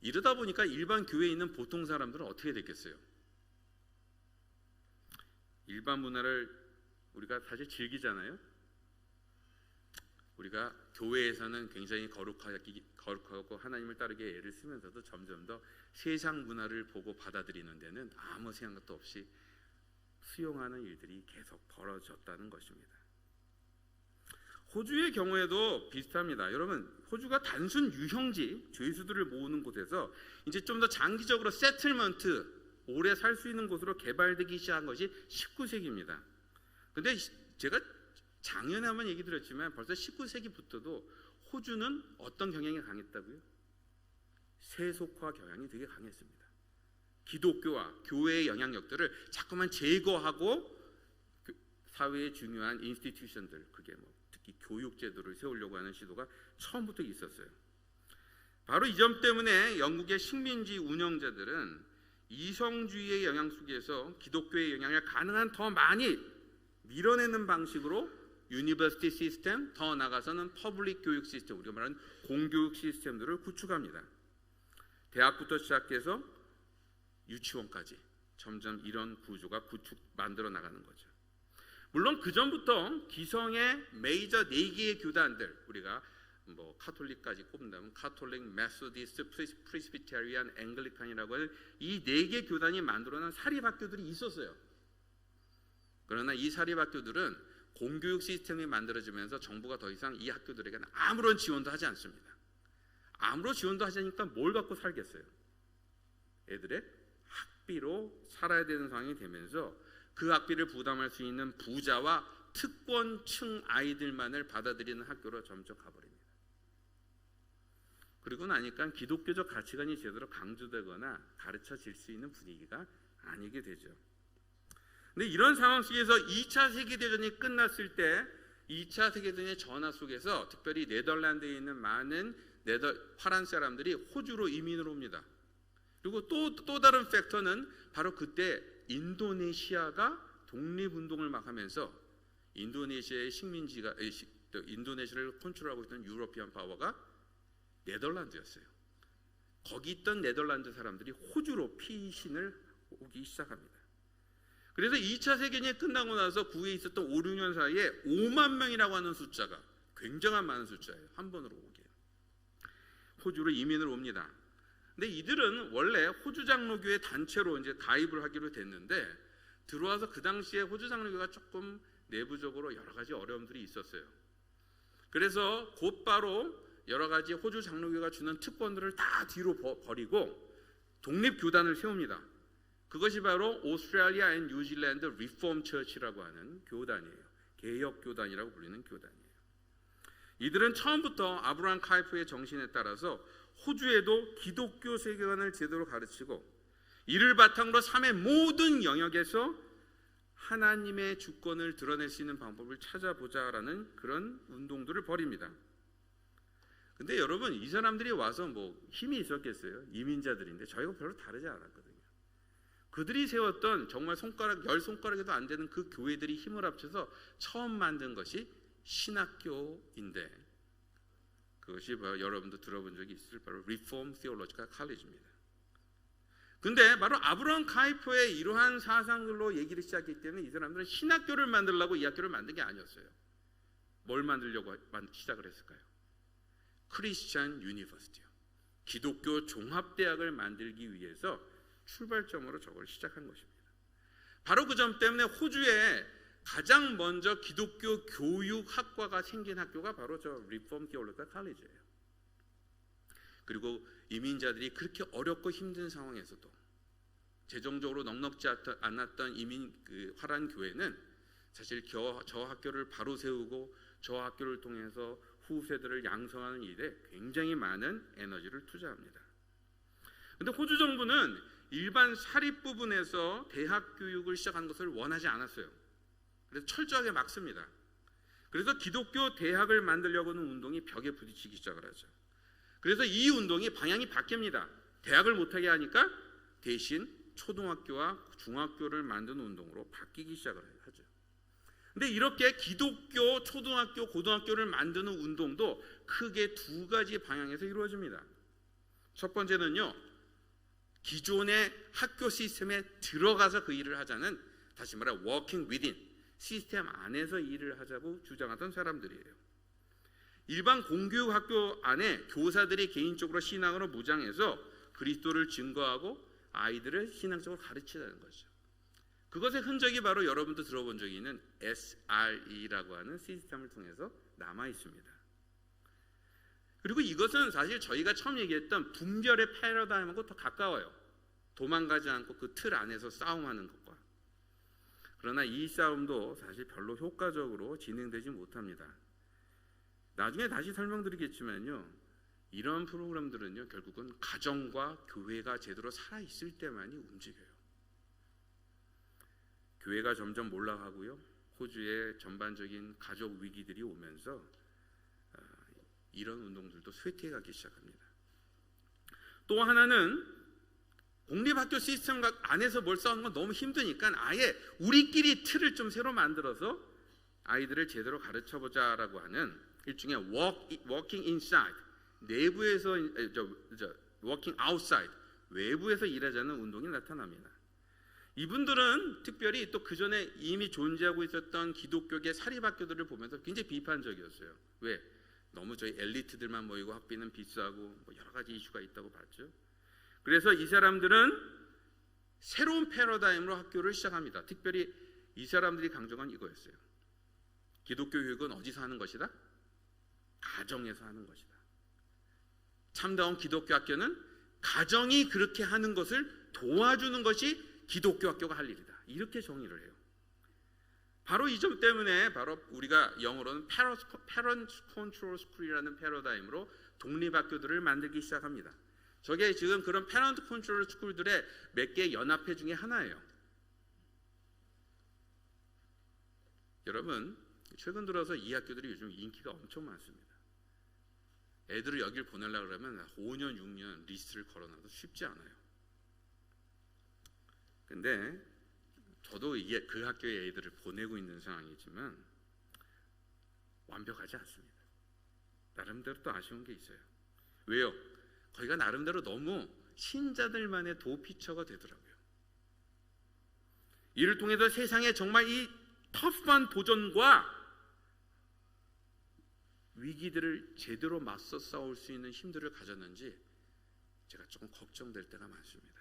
이러다 보니까 일반 교회에 있는 보통 사람들은 어떻게 됐겠어요? 일반 문화를 우리가 사실 즐기잖아요. 우리가 교회에서는 굉장히 거룩하고 하나님을 따르게 애를 쓰면서도 점점 더 세상 문화를 보고 받아들이는 데는 아무 생각도 없이 수용하는 일들이 계속 벌어졌다는 것입니다. 호주의 경우에도 비슷합니다. 여러분, 호주가 단순 유형지, 죄수들을 모으는 곳에서 이제 좀 더 장기적으로 세틀먼트, 오래 살 수 있는 곳으로 개발되기 시작한 것이 19세기입니다. 근데 제가 작년에 한번 얘기 드렸지만 벌써 19세기부터도 호주는 어떤 경향이 강했다고요? 세속화 경향이 되게 강했습니다. 기독교와 교회의 영향력들을 자꾸만 제거하고 사회의 중요한 인스티튜션들, 그게 특히 교육 제도를 세우려고 하는 시도가 처음부터 있었어요. 바로 이 점 때문에 영국의 식민지 운영자들은 이성주의의 영향 속에서 기독교의 영향을 가능한 더 많이 밀어내는 방식으로 유니버시티 시스템, 더 나아가서는 퍼블릭 교육 시스템, 우리가 말하는 공교육 시스템들을 구축합니다. 대학부터 시작해서 유치원까지 점점 이런 구조가 만들어 나가는 거죠. 물론 그 전부터 기성의 메이저 4개의 교단들, 우리가 카톨릭까지 꼽는다면 카톨릭, 메소디스트, 프레스비테리안, 앵글리칸이라고 하는 이 4개 교단이 만들어낸 사립학교들이 있었어요. 그러나 이 사립학교들은 공교육 시스템이 만들어지면서 정부가 더 이상 이 학교들에게 아무런 지원도 하지 않습니다. 아무런 지원도 하지 않으니까 뭘 갖고 살겠어요? 애들의 학비로 살아야 되는 상황이 되면서 그 학비를 부담할 수 있는 부자와 특권층 아이들만을 받아들이는 학교로 점점 가버립니다. 그리고 나니까 기독교적 가치관이 제대로 강조되거나 가르쳐질 수 있는 분위기가 아니게 되죠. 근데 이런 상황 속에서 2차 세계대전이 끝났을 때 2차 세계대전의 전화 속에서 특별히 네덜란드에 있는 많은 화란 사람들이 호주로 이민을 옵니다. 그리고 또 다른 팩터는 바로 그때 인도네시아가 독립운동을 막 하면서 인도네시아의 식민지가 인도네시아를 컨트롤하고 있던 유러피안 파워가 네덜란드였어요. 거기 있던 네덜란드 사람들이 호주로 피신을 오기 시작합니다. 그래서 2차 세계대전이 끝나고 나서 그 후에 있었던 5, 6년 사이에 5만 명이라고 하는 숫자가 굉장한 많은 숫자예요. 한 번으로 오게. 호주로 이민을 옵니다. 근데 이들은 원래 호주 장로교회 단체로 이제 가입을 하기로 됐는데 들어와서 그 당시에 호주 장로교가 조금 내부적으로 여러 가지 어려움들이 있었어요. 그래서 곧바로 여러 가지 호주 장로교가 주는 특권들을 다 뒤로 버리고 독립교단을 세웁니다. 그것이 바로 오스트레일리아 앤 뉴질랜드 리폼 처치라고 하는 교단이에요. 개혁교단이라고 불리는 교단이에요. 이들은 처음부터 아브라함 카이프의 정신에 따라서 호주에도 기독교 세계관을 제대로 가르치고 이를 바탕으로 삶의 모든 영역에서 하나님의 주권을 드러낼 수 있는 방법을 찾아보자라는 그런 운동들을 벌입니다. 근데 여러분, 이 사람들이 와서 힘이 있었겠어요? 이민자들인데 저희가 별로 다르지 않았거든요. 그들이 세웠던 정말 10손가락에도 안 되는 그 교회들이 힘을 합쳐서 처음 만든 것이 신학교인데 그것이 바로 여러분도 들어본 적이 있을 바로 Reformed Theological College입니다. 근데 바로 아브라함 카이퍼의 이러한 사상들로 얘기를 시작했기 때문에 이 사람들은 신학교를 만들려고 이 학교를 만든 게 아니었어요. 뭘 만들려고 시작을 했을까요? 크리스찬 유니버시티요. 기독교 종합대학을 만들기 위해서 출발점으로 저걸 시작한 것입니다. 바로 그 점 때문에 호주에 가장 먼저 기독교 교육학과가 생긴 학교가 바로 저 리폼 티올로지컬 칼리지예요. 그리고 이민자들이 그렇게 어렵고 힘든 상황에서도 재정적으로 넉넉지 않았던 화란 교회는 사실 저 학교를 바로 세우고 저 학교를 통해서 후세들을 양성하는 일에 굉장히 많은 에너지를 투자합니다. 그런데 호주 정부는 일반 사립 부분에서 대학 교육을 시작한 것을 원하지 않았어요. 그래서 철저하게 막습니다. 그래서 기독교 대학을 만들려고 하는 운동이 벽에 부딪히기 시작을 하죠. 그래서 이 운동이 방향이 바뀝니다. 대학을 못하게 하니까 대신 초등학교와 중학교를 만드는 운동으로 바뀌기 시작을 하죠. 근데 이렇게 기독교 초등학교, 고등학교를 만드는 운동도 크게 두 가지 방향에서 이루어집니다. 첫 번째는요, 기존의 학교 시스템에 들어가서 그 일을 하자는, 다시 말해 working within, 시스템 안에서 일을 하자고 주장하던 사람들이에요. 일반 공교육 학교 안에 교사들이 개인적으로 신앙으로 무장해서 그리스도를 증거하고 아이들을 신앙적으로 가르치자는 거죠. 그것의 흔적이 바로 여러분도 들어본 적이 있는 SRE라고 하는 시스템을 통해서 남아 있습니다. 그리고 이것은 사실 저희가 처음 얘기했던 분별의 패러다임하고 더 가까워요. 도망가지 않고 그 틀 안에서 싸움하는 것과. 그러나 이 싸움도 사실 별로 효과적으로 진행되지 못합니다. 나중에 다시 설명드리겠지만요, 이런 프로그램들은요, 결국은 가정과 교회가 제대로 살아있을 때만이 움직여요. 교회가 점점 몰락하고요, 호주의 전반적인 가족 위기들이 오면서 이런 운동들도 쇠퇴해가기 시작합니다. 또 하나는 공립학교 시스템 안에서 뭘 싸우는 건 너무 힘드니까 아예 우리끼리 틀을 좀 새로 만들어서 아이들을 제대로 가르쳐보자라고 하는 일종의 working inside, 내부에서 working outside, 외부에서 일하자는 운동이 나타납니다. 이분들은 특별히 또 그 전에 이미 존재하고 있었던 기독교계 사립학교들을 보면서 굉장히 비판적이었어요. 왜? 너무 저희 엘리트들만 모이고 학비는 비싸고 뭐 여러 가지 이슈가 있다고 봤죠. 그래서 이 사람들은 새로운 패러다임으로 학교를 시작합니다. 특별히 이 사람들이 강조한 이거였어요. 기독교 교육은 어디서 하는 것이다? 가정에서 하는 것이다. 참다운 기독교 학교는 가정이 그렇게 하는 것을 도와주는 것이 기독교 학교가 할 일이다. 이렇게 정의를 해요. 바로 이 점 때문에 바로 우리가 영어로는 Parent Control School이라는 패러다임으로 독립학교들을 만들기 시작합니다. 저게 지금 그런 Parent Control School들의 몇 개의 연합회 중에 하나예요. 여러분, 최근 들어서 이 학교들이 요즘 인기가 엄청 많습니다. 애들을 여길 보내려고 그러면 5년, 6년 리스트를 걸어놔도 쉽지 않아요. 근데 저도 이게 그 학교의 애들을 보내고 있는 상황이지만 완벽하지 않습니다. 나름대로 또 아쉬운 게 있어요. 왜요? 거기가 나름대로 너무 신자들만의 도피처가 되더라고요. 이를 통해서 세상에 정말 이 터프한 도전과 위기들을 제대로 맞서 싸울 수 있는 힘들을 가졌는지 제가 조금 걱정될 때가 많습니다.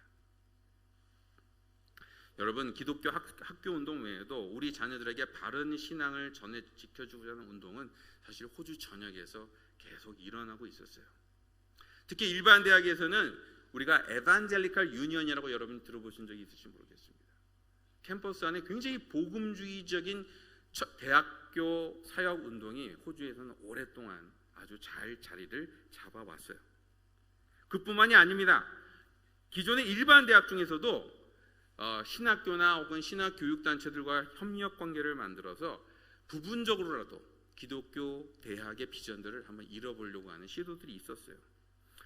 여러분, 기독교 학교 운동 외에도 우리 자녀들에게 바른 신앙을 전해 지켜주고자 하는 운동은 사실 호주 전역에서 계속 일어나고 있었어요. 특히 일반 대학에서는 우리가 에반젤리칼 유니언이라고 여러분 들어보신 적이 있으실지 모르겠습니다. 캠퍼스 안에 굉장히 복음주의적인 대학교 사역 운동이 호주에서는 오랫동안 아주 잘 자리를 잡아왔어요. 그뿐만이 아닙니다. 기존의 일반 대학 중에서도 신학교나 혹은 신학교육단체들과 협력관계를 만들어서 부분적으로라도 기독교 대학의 비전들을 한번 이뤄보려고 하는 시도들이 있었어요.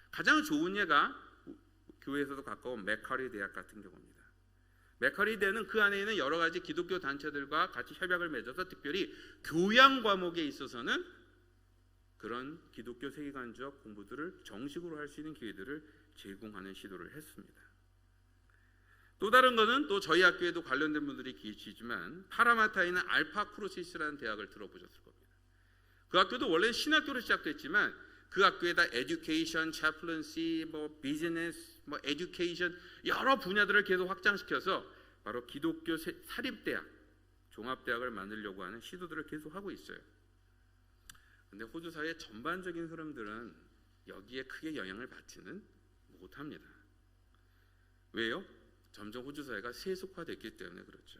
가장 좋은 예가 교회에서도 가까운 맥커리 대학 같은 경우입니다. 맥커리 대는 그 안에 있는 여러 가지 기독교 단체들과 같이 협약을 맺어서 특별히 교양 과목에 있어서는 그런 기독교 세계관적 공부들을 정식으로 할 수 있는 기회들을 제공하는 시도를 했습니다. 또 다른 거는 또 저희 학교에도 관련된 분들이 계시지만 파라마타에 있는 알파 크루시스라는 대학을 들어보셨을 겁니다. 그 학교도 원래 신학교로 시작됐지만 그 학교에다 에듀케이션, 채플런시, 비즈니스, 에듀케이션 여러 분야들을 계속 확장시켜서 바로 기독교 사립대학, 종합대학을 만들려고 하는 시도들을 계속 하고 있어요. 근데 호주 사회의 전반적인 흐름들은 여기에 크게 영향을 받지는 못합니다. 왜요? 점점 호주 사회가 세속화됐기 때문에 그렇죠.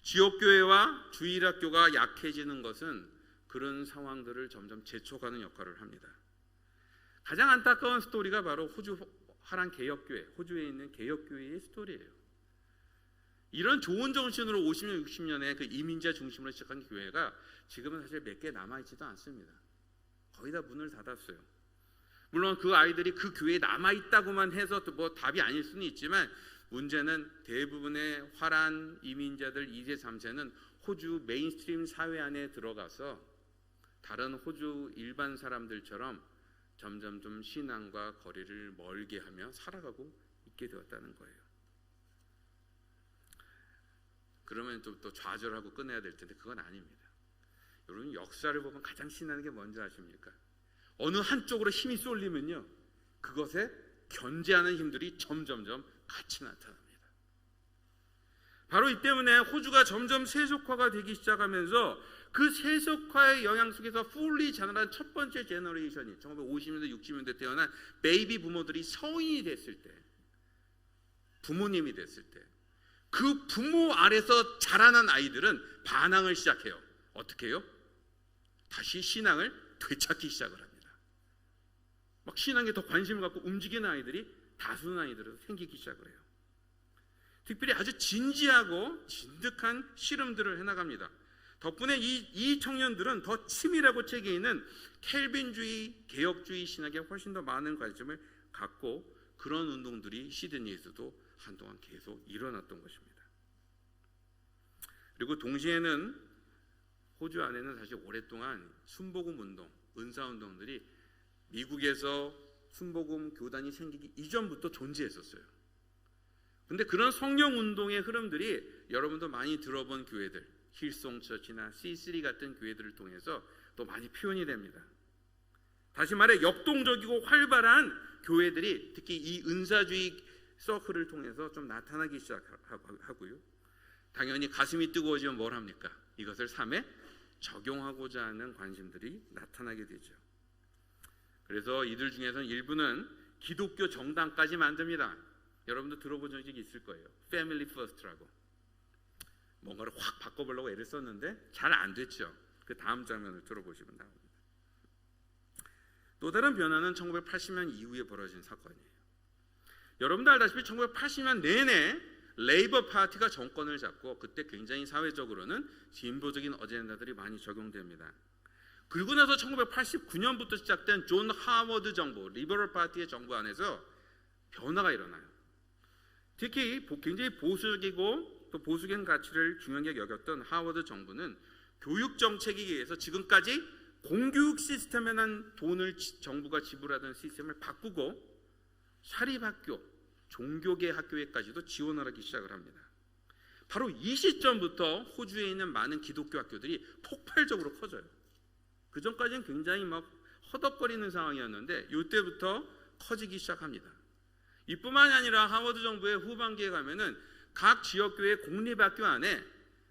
지역교회와 주일학교가 약해지는 것은 그런 상황들을 점점 재촉하는 역할을 합니다. 가장 안타까운 스토리가 바로 호주 화랑 개혁교회, 호주에 있는 개혁교회의 스토리예요. 이런 좋은 정신으로 50년, 60년에 그 이민자 중심으로 시작한 교회가 지금은 사실 몇 개 남아있지도 않습니다. 거의 다 문을 닫았어요. 물론 그 아이들이 그 교회에 남아있다고만 해서 뭐 답이 아닐 수는 있지만 문제는 대부분의 화란 이민자들 2세, 3세는 호주 메인스트림 사회 안에 들어가서 다른 호주 일반 사람들처럼 점점 좀 신앙과 거리를 멀게 하며 살아가고 있게 되었다는 거예요. 그러면 또 좌절하고 끝내야 될 텐데 그건 아닙니다. 여러분, 역사를 보면 가장 신나는 게 뭔지 아십니까? 어느 한쪽으로 힘이 쏠리면요, 그것에 견제하는 힘들이 점점점 같이 나타납니다. 바로 이 때문에 호주가 점점 세속화가 되기 시작하면서 그 세속화의 영향 속에서 풀리 자라난 첫 번째 제너레이션이 1950년대 60년대 태어난 베이비 부모들이 성인이 됐을 때, 부모님이 됐을 때 그 부모 아래서 자라난 아이들은 반항을 시작해요. 어떻게 해요? 다시 신앙을 되찾기 시작을 합니다. 막 신앙에 더 관심을 갖고 움직이는 아이들이 다수는 아이들에서 생기기 시작을 해요. 특별히 아주 진지하고 진득한 씨름들을 해나갑니다. 덕분에 이 청년들은 더 치밀하고 체계 있는 켈빈주의, 개혁주의 신학에 훨씬 더 많은 관심을 갖고 그런 운동들이 시드니에서도 한동안 계속 일어났던 것입니다. 그리고 동시에는 호주 안에는 사실 오랫동안 순복음 운동, 은사 운동들이 미국에서 순복음 교단이 생기기 이전부터 존재했었어요. 근데 그런 성령 운동의 흐름들이 여러분도 많이 들어본 교회들, 힐송 처치나 C3 같은 교회들을 통해서 또 많이 표현이 됩니다. 다시 말해 역동적이고 활발한 교회들이 특히 이 은사주의 서클을 통해서 좀 나타나기 시작하고요. 당연히 가슴이 뜨거워지면 뭘 합니까? 이것을 삶에 적용하고자 하는 관심들이 나타나게 되죠. 그래서 이들 중에서는 일부는 기독교 정당까지 만듭니다. 여러분도 들어본 적이 있을 거예요. Family First라고. 뭔가를 확 바꿔보려고 애를 썼는데 잘 안 됐죠. 그 다음 장면을 들어보시면 나옵니다. 또 다른 변화는 1980년 이후에 벌어진 사건이에요. 여러분도 알다시피 1980년 내내 레이버 파티가 정권을 잡고 그때 굉장히 사회적으로는 진보적인 어젠다들이 많이 적용됩니다. 그리고 나서 1989년부터 시작된 존 하워드 정부, 리버럴 파티의 정부 안에서 변화가 일어나요. 특히 굉장히 보수적이고 또 보수적인 가치를 중요하게 여겼던 하워드 정부는 교육 정책에 의해서 지금까지 공교육 시스템에만 돈을 정부가 지불하던 시스템을 바꾸고 사립학교, 종교계 학교에까지도 지원을 하기 시작을 합니다. 바로 이 시점부터 호주에 있는 많은 기독교 학교들이 폭발적으로 커져요. 그 전까지는 굉장히 막 허덕거리는 상황이었는데 이때부터 커지기 시작합니다. 이뿐만이 아니라 하워드 정부의 후반기에 가면은 각 지역교회 공립학교 안에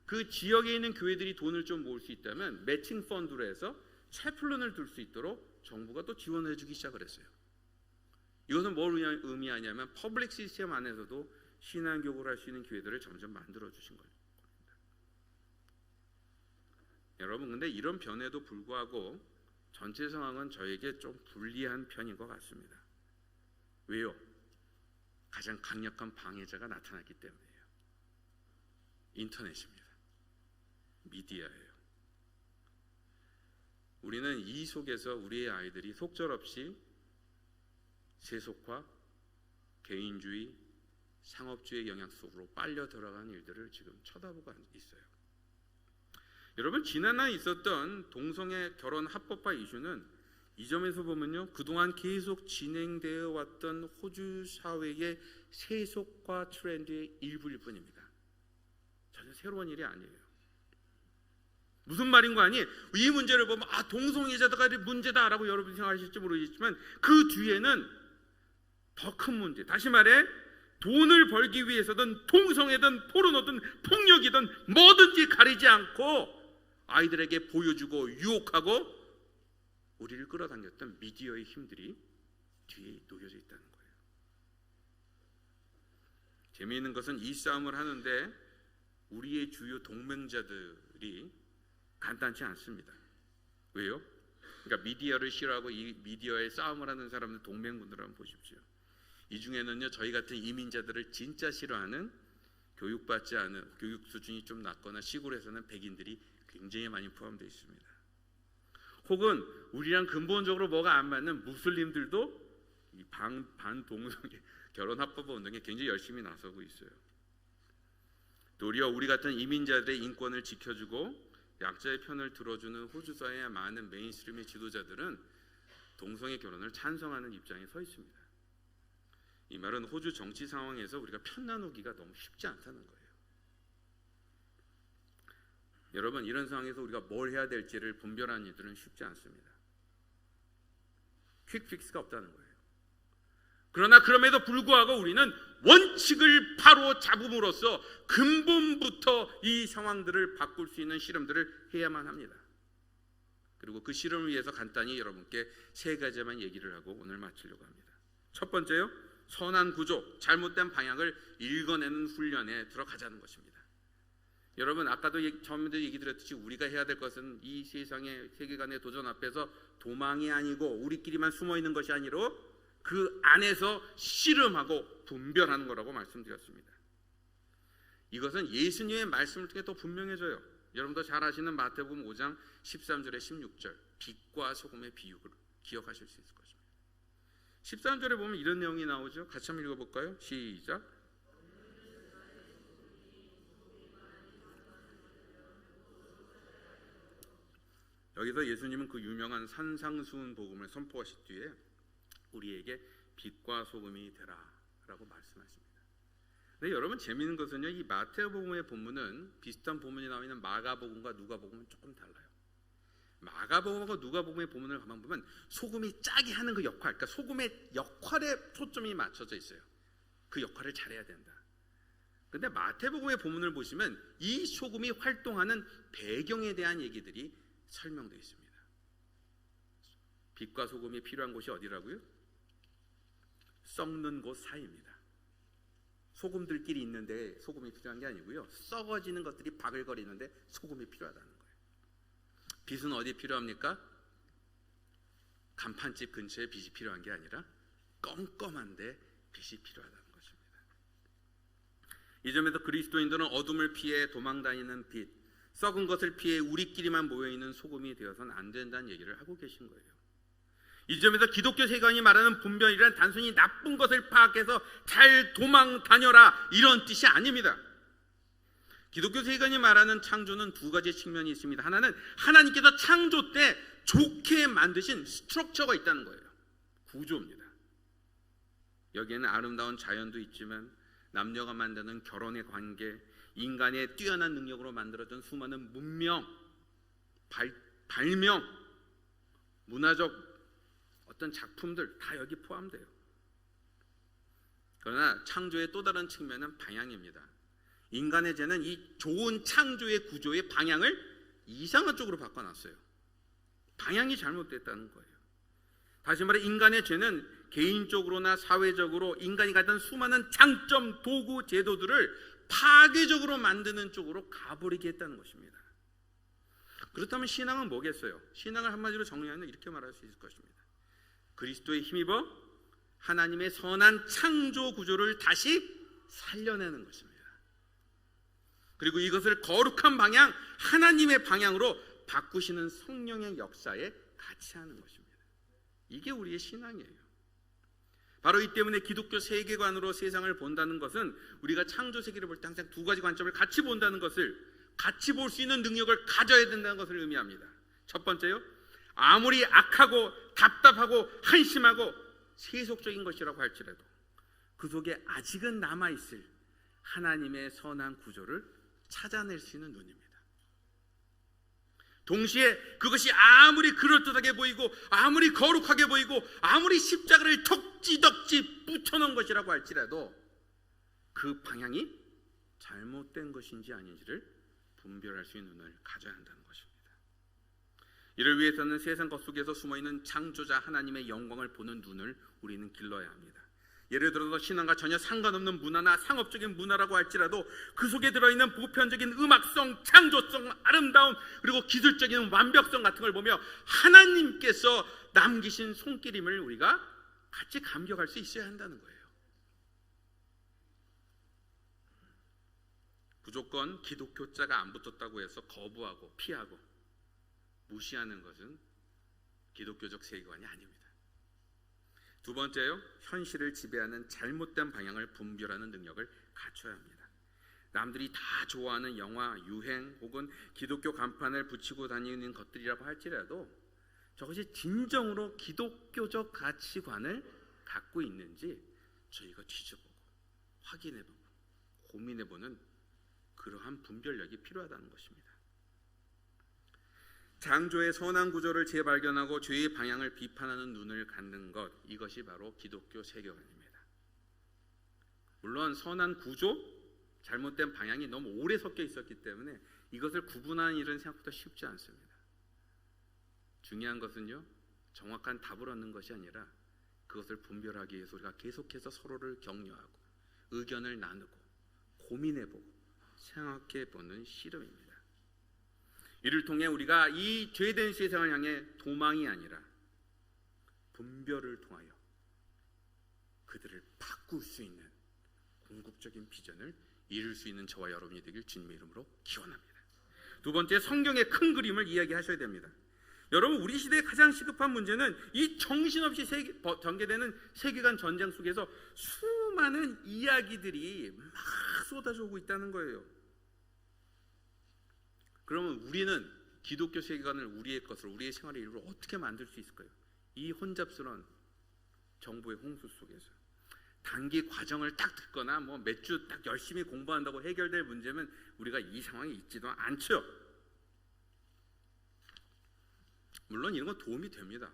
그 지역에 있는 교회들이 돈을 좀 모을 수 있다면 매칭 펀드로 해서 채플론을 둘 수 있도록 정부가 또 지원을 해주기 시작을 했어요. 이것은 뭘 의미하냐면 퍼블릭 시스템 안에서도 신앙교육을 할 수 있는 교회들을 점점 만들어 주신 겁니다. 여러분, 근데 이런 변화에도 불구하고 전체 상황은 저에게 좀 불리한 편인 것 같습니다. 왜요? 가장 강력한 방해자가 나타났기 때문이에요. 인터넷입니다. 미디어예요. 우리는 이 속에서 우리의 아이들이 속절없이 세속화, 개인주의, 상업주의 영향 속으로 빨려 들어간 일들을 지금 쳐다보고 있어요. 여러분, 지난해 있었던 동성애 결혼 합법화 이슈는 이 점에서 보면요, 그동안 계속 진행되어 왔던 호주 사회의 세속화 트렌드의 일부일 뿐입니다. 전혀 새로운 일이 아니에요. 무슨 말인 거 아니? 이 문제를 보면 동성애자가 문제다라고 여러분이 생각하실지 모르겠지만 그 뒤에는 더 큰 문제, 다시 말해 돈을 벌기 위해서든 동성애든 포르노든 폭력이든 뭐든지 가리지 않고 아이들에게 보여주고 유혹하고 우리를 끌어당겼던 미디어의 힘들이 뒤에 놓여져 있다는 거예요. 재미있는 것은 이 싸움을 하는데 우리의 주요 동맹자들이 간단치 않습니다. 왜요? 그러니까 미디어를 싫어하고 이 미디어에 싸움을 하는 사람들 동맹군들 한번 보십시오. 이 중에는요, 저희 같은 이민자들을 진짜 싫어하는 교육받지 않은, 교육 수준이 좀 낮거나 시골에서는 백인들이 굉장히 많이 포함되어 있습니다. 혹은 우리랑 근본적으로 뭐가 안 맞는 무슬림들도 이 반동성애 결혼 합법화 운동에 굉장히 열심히 나서고 있어요. 도리어 우리 같은 이민자들의 인권을 지켜주고 약자의 편을 들어주는 호주 사회의 많은 메인스트림의 지도자들은 동성애 결혼을 찬성하는 입장에 서 있습니다. 이 말은 호주 정치 상황에서 우리가 편 나누기가 너무 쉽지 않다는 거예요. 여러분, 이런 상황에서 우리가 뭘 해야 될지를 분별하는 일들은 쉽지 않습니다. 퀵 픽스가 없다는 거예요. 그러나 그럼에도 불구하고 우리는 원칙을 바로 잡음으로써 근본부터 이 상황들을 바꿀 수 있는 실험들을 해야만 합니다. 그리고 그 실험을 위해서 간단히 여러분께 세 가지만 얘기를 하고 오늘 마치려고 합니다. 첫 번째요, 선한 구조, 잘못된 방향을 읽어내는 훈련에 들어가자는 것입니다. 여러분 아까도 처음에도 얘기 드렸듯이 우리가 해야 될 것은 이 세상의 세계관의 도전 앞에서 도망이 아니고 우리끼리만 숨어 있는 것이 아니라 그 안에서 씨름하고 분별하는 거라고 말씀드렸습니다. 이것은 예수님의 말씀을 통해 또 분명해져요. 여러분도 잘 아시는 마태복음 5장 13절에 16절 빛과 소금의 비유를 기억하실 수 있을 것입니다. 13절에 보면 이런 내용이 나오죠. 같이 한번 읽어볼까요? 시작. 여기서 예수님은 그 유명한 산상수훈 복음을 선포하신 뒤에 우리에게 빛과 소금이 되라 라고 말씀하십니다. 근데 여러분 재미있는 것은요, 이 마태복음의 본문은 비슷한 본문이 나와 있는 마가복음과 누가복음은 조금 달라요. 마가복음과 누가복음의 본문을 가만 보면 소금이 짜게 하는 그 역할, 그러니까 소금의 역할에 초점이 맞춰져 있어요. 그 역할을 잘해야 된다. 근데 마태복음의 본문을 보시면 이 소금이 활동하는 배경에 대한 얘기들이 설명되어 있습니다. 빛과 소금이 필요한 곳이 어디라고요? 썩는 곳 사이입니다. 소금들끼리 있는데 소금이 필요한 게 아니고요, 썩어지는 것들이 바글거리는데 소금이 필요하다는 거예요. 빛은 어디에 필요합니까? 간판집 근처에 빛이 필요한 게 아니라 껌껌한데 빛이 필요하다는 것입니다. 이 점에서 그리스도인들은 어둠을 피해 도망다니는 빛, 썩은 것을 피해 우리끼리만 모여있는 소금이 되어서는 안 된다는 얘기를 하고 계신 거예요. 이 점에서 기독교 세계관이 말하는 분별이란 단순히 나쁜 것을 파악해서 잘 도망 다녀라 이런 뜻이 아닙니다. 기독교 세계관이 말하는 창조는 두 가지 측면이 있습니다. 하나는 하나님께서 창조 때 좋게 만드신 스트럭처가 있다는 거예요. 구조입니다. 여기에는 아름다운 자연도 있지만 남녀가 만드는 결혼의 관계, 인간의 뛰어난 능력으로 만들어진 수많은 문명, 발명, 문화적 어떤 작품들 다 여기 포함돼요. 그러나 창조의 또 다른 측면은 방향입니다. 인간의 죄는 이 좋은 창조의 구조의 방향을 이상한 쪽으로 바꿔놨어요. 방향이 잘못됐다는 거예요. 다시 말해 인간의 죄는 개인적으로나 사회적으로 인간이 가진 수많은 장점, 도구, 제도들을 파괴적으로 만드는 쪽으로 가버리게 했다는 것입니다. 그렇다면 신앙은 뭐겠어요? 신앙을 한마디로 정리하면 이렇게 말할 수 있을 것입니다. 그리스도에 힘입어 하나님의 선한 창조 구조를 다시 살려내는 것입니다. 그리고 이것을 거룩한 방향, 하나님의 방향으로 바꾸시는 성령의 역사에 같이 하는 것입니다. 이게 우리의 신앙이에요. 바로 이 때문에 기독교 세계관으로 세상을 본다는 것은 우리가 창조 세계를 볼 때 항상 두 가지 관점을 같이 본다는 것을, 같이 볼 수 있는 능력을 가져야 된다는 것을 의미합니다. 첫 번째요, 아무리 악하고 답답하고 한심하고 세속적인 것이라고 할지라도 그 속에 아직은 남아있을 하나님의 선한 구조를 찾아낼 수 있는 눈입니다. 동시에 그것이 아무리 그럴듯하게 보이고 아무리 거룩하게 보이고 아무리 십자가를 덕지덕지 붙여놓은 것이라고 할지라도 그 방향이 잘못된 것인지 아닌지를 분별할 수 있는 눈을 가져야 한다는 것입니다. 이를 위해서는 세상 것 속에서 숨어있는 창조자 하나님의 영광을 보는 눈을 우리는 길러야 합니다. 예를 들어서 신앙과 전혀 상관없는 문화나 상업적인 문화라고 할지라도 그 속에 들어있는 보편적인 음악성, 창조성, 아름다움, 그리고 기술적인 완벽성 같은 걸 보며 하나님께서 남기신 손길임을 우리가 같이 감격할 수 있어야 한다는 거예요. 무조건 기독교자가 안 붙었다고 해서 거부하고 피하고 무시하는 것은 기독교적 세계관이 아닙니다. 두 번째요, 현실을 지배하는 잘못된 방향을 분별하는 능력을 갖춰야 합니다. 남들이 다 좋아하는 영화, 유행 혹은 기독교 간판을 붙이고 다니는 것들이라고 할지라도 저것이 진정으로 기독교적 가치관을 갖고 있는지 저희가 뒤져보고 확인해보고 고민해보는 그러한 분별력이 필요하다는 것입니다. 창조의 선한 구조를 재발견하고 죄의 방향을 비판하는 눈을 갖는 것, 이것이 바로 기독교 세계관입니다. 물론 선한 구조, 잘못된 방향이 너무 오래 섞여 있었기 때문에 이것을 구분하는 일은 생각보다 쉽지 않습니다. 중요한 것은요, 정확한 답을 얻는 것이 아니라 그것을 분별하기 위해서 우리가 계속해서 서로를 격려하고 의견을 나누고 고민해보고 생각해 보는 씨름입니다. 이를 통해 우리가 이 죄된 세상을 향해 도망이 아니라 분별을 통하여 그들을 바꿀 수 있는 궁극적인 비전을 이룰 수 있는 저와 여러분이 되길 주님의 이름으로 기원합니다. 두 번째, 성경의 큰 그림을 이야기하셔야 됩니다. 여러분, 우리 시대의 가장 시급한 문제는 이 정신없이 전개되는 세계관 전쟁 속에서 수많은 이야기들이 막 쏟아져 오고 있다는 거예요. 그러면 우리는 기독교 세계관을 우리의 것으로, 우리의 생활의 일부로 어떻게 만들 수 있을까요? 이 혼잡스러운 정보의 홍수 속에서 단기 과정을 딱 듣거나 뭐 몇 주 딱 열심히 공부한다고 해결될 문제면 우리가 이 상황에 있지도 않죠. 물론 이런 건 도움이 됩니다.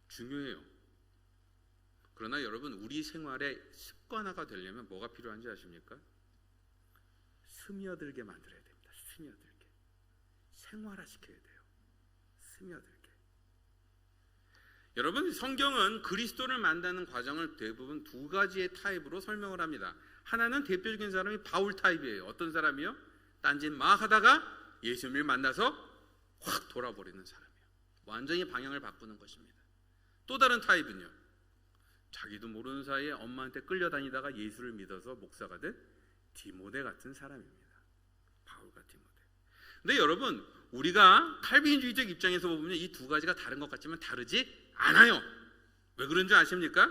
중요해요. 그러나 여러분, 우리 생활의 습관화가 되려면 뭐가 필요한지 아십니까? 스며들게 만들어야 됩니다. 스며들게. 생활화시켜야 돼요. 스며들게. 여러분, 성경은 그리스도를 만나는 과정을 대부분 두 가지의 타입으로 설명을 합니다. 하나는 대표적인 사람이 바울 타입이에요. 어떤 사람이요? 딴짓 막 하다가 예수님을 만나서 확 돌아버리는 사람이에요. 완전히 방향을 바꾸는 것입니다. 또 다른 타입은요, 자기도 모르는 사이에 엄마한테 끌려다니다가 예수를 믿어서 목사가 된 디모데 같은 사람입니다. 바울과 디모데. 근데 여러분, 우리가 칼빈주의적 입장에서 보면 이 두 가지가 다른 것 같지만 다르지 않아요. 왜 그런 줄 아십니까?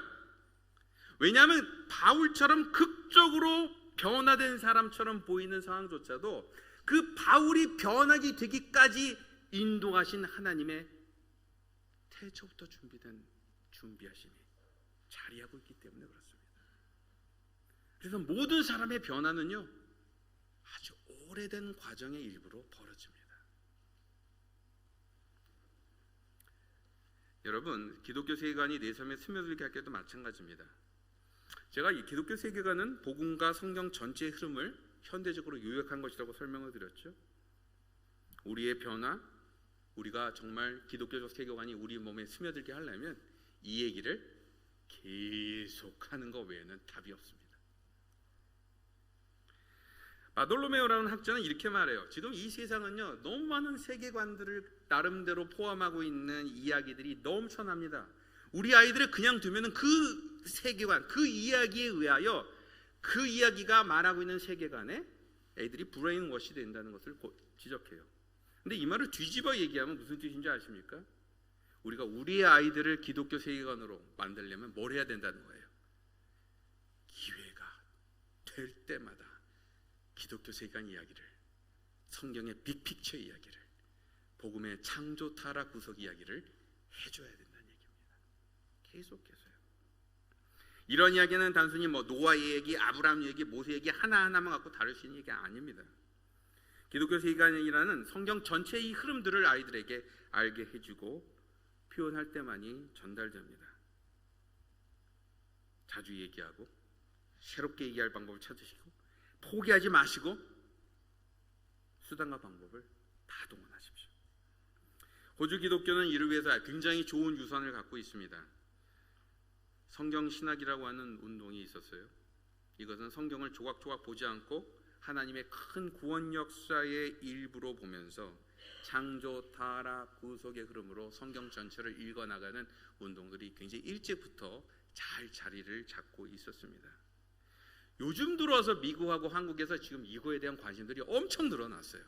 왜냐하면 바울처럼 극적으로 변화된 사람처럼 보이는 상황조차도 그 바울이 변하게 되기까지 인도하신 하나님의 태초부터 준비하심이 자리하고 있기 때문에 그렇습니다. 그래서 모든 사람의 변화는요, 아주 오래된 과정의 일부로 벌어집니다. 여러분, 기독교 세계관이 내 삶에 스며들게 할 때도 마찬가지입니다. 제가 이 기독교 세계관은 복음과 성경 전체의 흐름을 현대적으로 요약한 것이라고 설명을 드렸죠. 우리의 변화, 우리가 정말 기독교적 세계관이 우리 몸에 스며들게 하려면 이 얘기를 계속하는 것 외에는 답이 없습니다. 바돌로메오라는 학자는 이렇게 말해요. 지금 이 세상은요, 너무 많은 세계관들을 나름대로 포함하고 있는 이야기들이 넘쳐납니다. 우리 아이들을 그냥 두면은 그 세계관, 그 이야기에 의하여 그 이야기가 말하고 있는 세계관에 애들이 브레인워시 된다는 것을 지적해요. 근데 이 말을 뒤집어 얘기하면 무슨 뜻인지 아십니까? 우리가 우리의 아이들을 기독교 세계관으로 만들려면 뭘 해야 된다는 거예요. 기회가 될 때마다 기독교 세계관 이야기를, 성경의 빅픽처 이야기를, 복음의 창조 타락 구속 이야기를 해줘야 된다는 얘기입니다. 계속해서요. 이런 이야기는 단순히 뭐 노아의 얘기, 아브라함 얘기, 모세 얘기 하나하나만 갖고 다룰 수 있는 얘기가 아닙니다. 기독교 세계관이라는 성경 전체의 흐름들을 아이들에게 알게 해주고 표현할 때만이 전달됩니다. 자주 얘기하고 새롭게 얘기할 방법을 찾으시고 포기하지 마시고 수단과 방법을 다 동원하십시오. 호주 기독교는 이를 위해서 굉장히 좋은 유산을 갖고 있습니다. 성경 신학이라고 하는 운동이 있었어요. 이것은 성경을 조각조각 보지 않고 하나님의 큰 구원 역사의 일부로 보면서 창조, 타락, 구속의 흐름으로 성경 전체를 읽어나가는 운동들이 굉장히 일찍부터 잘 자리를 잡고 있었습니다. 요즘 들어서 미국하고 한국에서 지금 이거에 대한 관심들이 엄청 늘어났어요.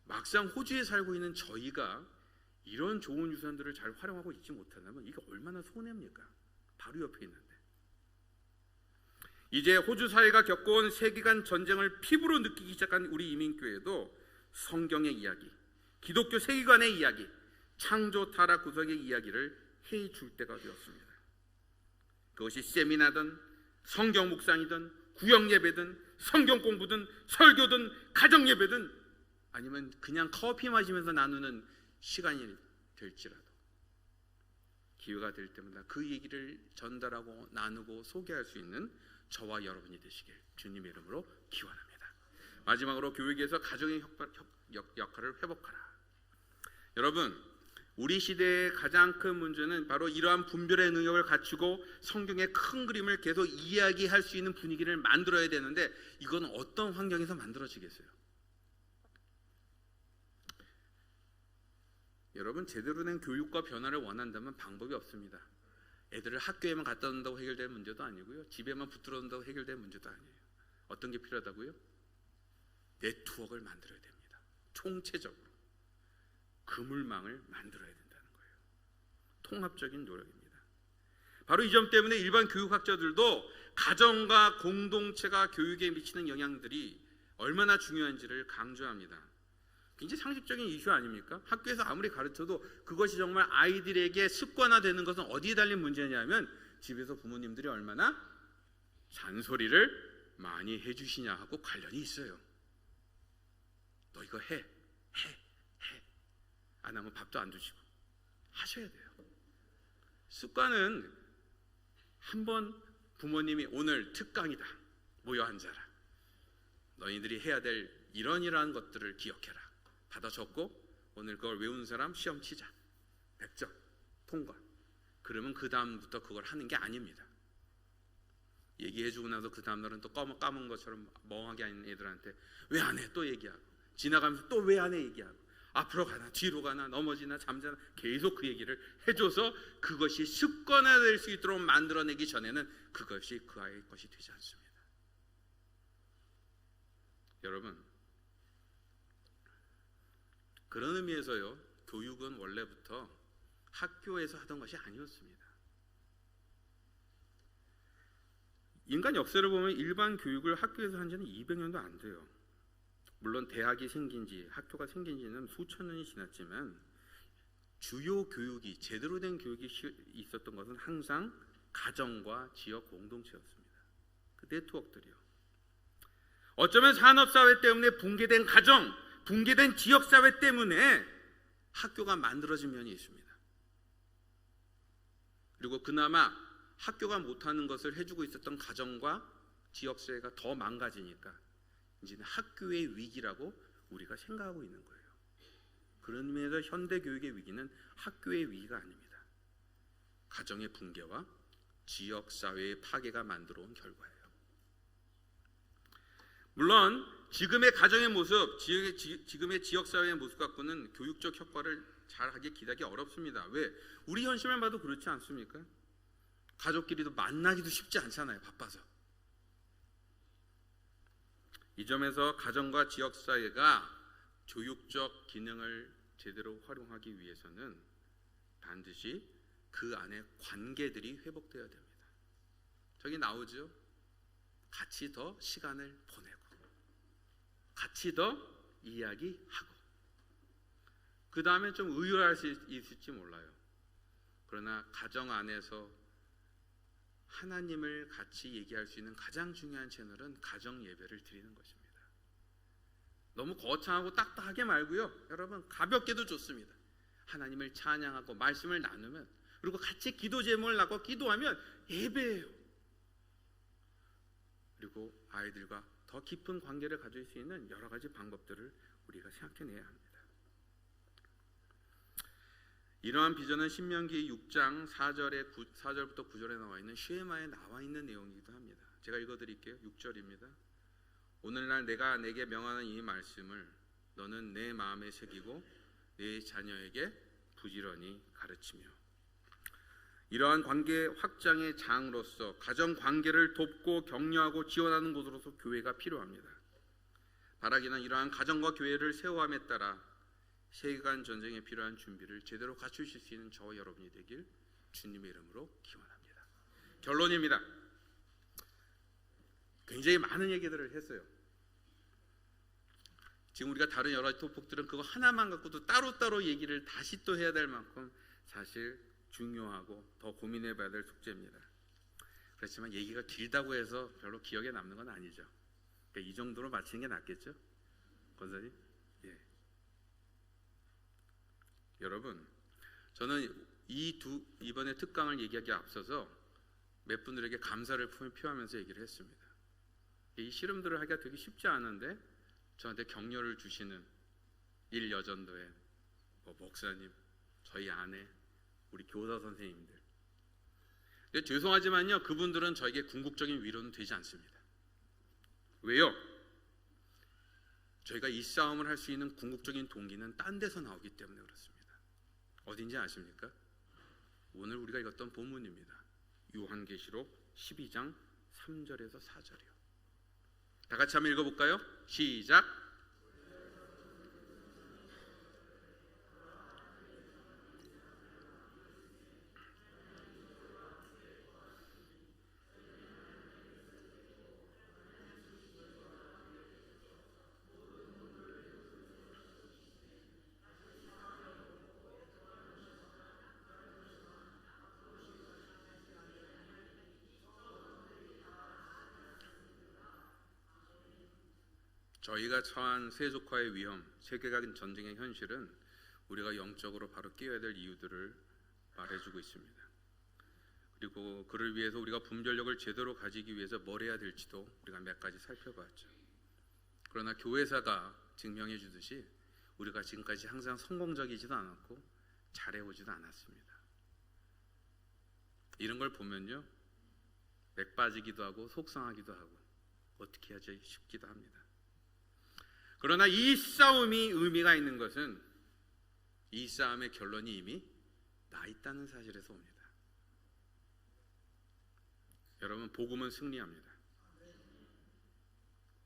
막상 호주에 살고 있는 저희가 이런 좋은 유산들을 잘 활용하고 있지 못한다면 이게 얼마나 손해입니까? 바로 옆에 있는데. 이제 호주 사회가 겪어온 세계관 전쟁을 피부로 느끼기 시작한 우리 이민교회도 성경의 이야기, 기독교 세계관의 이야기, 창조 타락 구속의 이야기를 해줄 때가 되었습니다. 그것이 세미나든 성경 묵상이든 구역 예배든 성경 공부든 설교든 가정 예배든 아니면 그냥 커피 마시면서 나누는 시간이 될지라도 기회가 될 때마다 그 얘기를 전달하고 나누고 소개할 수 있는 저와 여러분이 되시길 주님의 이름으로 기원합니다. 마지막으로 교회에서 가정의 역할을 회복하라. 여러분, 우리 시대의 가장 큰 문제는 바로 이러한 분별의 능력을 갖추고 성경의 큰 그림을 계속 이야기할 수 있는 분위기를 만들어야 되는데 이건 어떤 환경에서 만들어지겠어요? 여러분, 제대로 된 교육과 변화를 원한다면 방법이 없습니다. 애들을 학교에만 갖다 놓는다고 해결될 문제도 아니고요, 집에만 붙들어 놓는다고 해결될 문제도 아니에요. 어떤 게 필요하다고요? 네트워크를 만들어야 됩니다. 총체적으로 그물망을 만들어야 된다는 거예요. 통합적인 노력입니다. 바로 이 점 때문에 일반 교육학자들도 가정과 공동체가 교육에 미치는 영향들이 얼마나 중요한지를 강조합니다. 굉장히 상식적인 이슈 아닙니까? 학교에서 아무리 가르쳐도 그것이 정말 아이들에게 습관화되는 것은 어디에 달린 문제냐면 집에서 부모님들이 얼마나 잔소리를 많이 해주시냐 하고 관련이 있어요. 너 이거 해. 안 하면 밥도 안 주시고 하셔야 돼요. 습관은 한번 부모님이 오늘 특강이다, 모여 앉아라, 너희들이 해야 될 이러한 것들을 기억해라, 받아 적고 오늘 그걸 외운 사람 시험 치자, 100점 통과. 그러면 그 다음부터 그걸 하는 게 아닙니다. 얘기해주고 나서 그 다음날은 또 까먹은 것처럼 멍하게 하는 애들한테 왜 안 해? 또 얘기하고, 지나가면서 또 왜 안 해? 얘기하고, 앞으로 가나 뒤로 가나 넘어지나 잠자나 계속 그 얘기를 해줘서 그것이 습관화될 수 있도록 만들어내기 전에는 그것이 그 아이의 것이 되지 않습니다. 여러분, 그런 의미에서요, 교육은 원래부터 학교에서 하던 것이 아니었습니다. 인간 역사를 보면 일반 교육을 학교에서 한 지는 200년도 안 돼요. 물론 대학이 생긴 지, 학교가 생긴 지는 수천 년이 지났지만 주요 교육이, 제대로 된 교육이 있었던 것은 항상 가정과 지역 공동체였습니다. 그 네트워크들이요. 어쩌면 산업사회 때문에 붕괴된 가정, 붕괴된 지역사회 때문에 학교가 만들어진 면이 있습니다. 그리고 그나마 학교가 못하는 것을 해주고 있었던 가정과 지역사회가 더 망가지니까 이제는 학교의 위기라고 우리가 생각하고 있는 거예요. 그런 의미에서 현대교육의 위기는 학교의 위기가 아닙니다. 가정의 붕괴와 지역사회의 파괴가 만들어 온 결과예요. 물론 지금의 가정의 모습, 지금의 지역사회의 모습 갖고는 교육적 효과를 잘하게 기대하기 어렵습니다. 왜? 우리 현실만 봐도 그렇지 않습니까? 가족끼리도 만나기도 쉽지 않잖아요, 바빠서. 이 점에서 가정과 지역사회가 교육적 기능을 제대로 활용하기 위해서는 반드시 그 안에 관계들이 회복되어야 됩니다. 저기 나오죠? 같이 더 시간을 보내고, 같이 더 이야기하고, 그 다음에 좀 의외할 수 있을지 몰라요. 그러나 가정 안에서 하나님을 같이 얘기할 수 있는 가장 중요한 채널은 가정 예배를 드리는 것입니다. 너무 거창하고 딱딱하게 말고요, 여러분 가볍게도 좋습니다. 하나님을 찬양하고 말씀을 나누면, 그리고 같이 기도 제목을 갖고 기도하면 예배예요. 그리고 아이들과 더 깊은 관계를 가질 수 있는 여러 가지 방법들을 우리가 생각해내야 합니다. 이러한 비전은 신명기 6장 4절부터 9절에 나와 있는 쉐마에 나와 있는 내용이기도 합니다. 제가 읽어드릴게요. 6절입니다. 오늘날 내가 내게 명하는 이 말씀을 너는 내 마음에 새기고 내 자녀에게 부지런히 가르치며. 이러한 관계 확장의 장으로서 가정 관계를 돕고 격려하고 지원하는 곳으로서 교회가 필요합니다. 바라기는 이러한 가정과 교회를 세워감에 따라 세계관 전쟁에 필요한 준비를 제대로 갖추실 수 있는 저와 여러분이 되길 주님의 이름으로 기원합니다. 결론입니다. 굉장히 많은 얘기들을 했어요. 지금 우리가 다른 여러 가지 토픽들은 그거 하나만 갖고도 따로따로 얘기를 다시 또 해야 될 만큼 사실 중요하고 더 고민해 봐야 될 숙제입니다. 그렇지만 얘기가 길다고 해서 별로 기억에 남는 건 아니죠. 그러니까 이 정도로 마치는 게 낫겠죠? 권사님? 예. 여러분, 저는 이번에 특강을 얘기하기에 앞서서 몇 분들에게 감사를 표하면서 얘기를 했습니다. 이 씨름들을 하기가 되게 쉽지 않은데 저한테 격려를 주시는 일여전도회 목사님, 저희 아내, 우리 교사 선생님들. 근데 죄송하지만요, 그분들은 저에게 궁극적인 위로는 되지 않습니다. 왜요? 저희가 이 싸움을 할 수 있는 궁극적인 동기는 딴 데서 나오기 때문에 그렇습니다. 어딘지 아십니까? 오늘 우리가 읽었던 본문입니다. 요한계시록 12장 3절에서 4절이요. 다 같이 한번 읽어볼까요? 시작. 저희가 처한 세속화의 위험, 세계적인 전쟁의 현실은 우리가 영적으로 바로 깨어야 될 이유들을 말해주고 있습니다. 그리고 그를 위해서 우리가 분별력을 제대로 가지기 위해서 뭘 해야 될지도 우리가 몇 가지 살펴봤죠. 그러나 교회사가 증명해 주듯이 우리가 지금까지 항상 성공적이지도 않았고 잘해오지도 않았습니다. 이런 걸 보면요, 맥 빠지기도 하고 속상하기도 하고 어떻게 해야지 싶기도 합니다. 그러나 이 싸움이 의미가 있는 것은 이 싸움의 결론이 이미 나 있다는 사실에서 옵니다. 여러분, 복음은 승리합니다.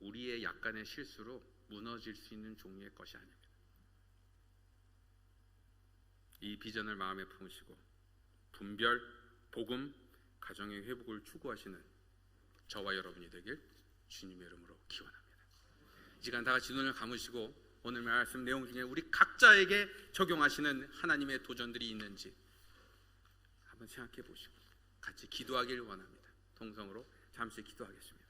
우리의 약간의 실수로 무너질 수 있는 종류의 것이 아닙니다. 이 비전을 마음에 품으시고 분별, 복음, 가정의 회복을 추구하시는 저와 여러분이 되길 주님의 이름으로 기원합니다. 이 시간 다 같이 눈을 감으시고 오늘 말씀 내용 중에 우리 각자에게 적용하시는 하나님의 도전들이 있는지 한번 생각해 보시고 같이 기도하길 원합니다. 통성으로 잠시 기도하겠습니다.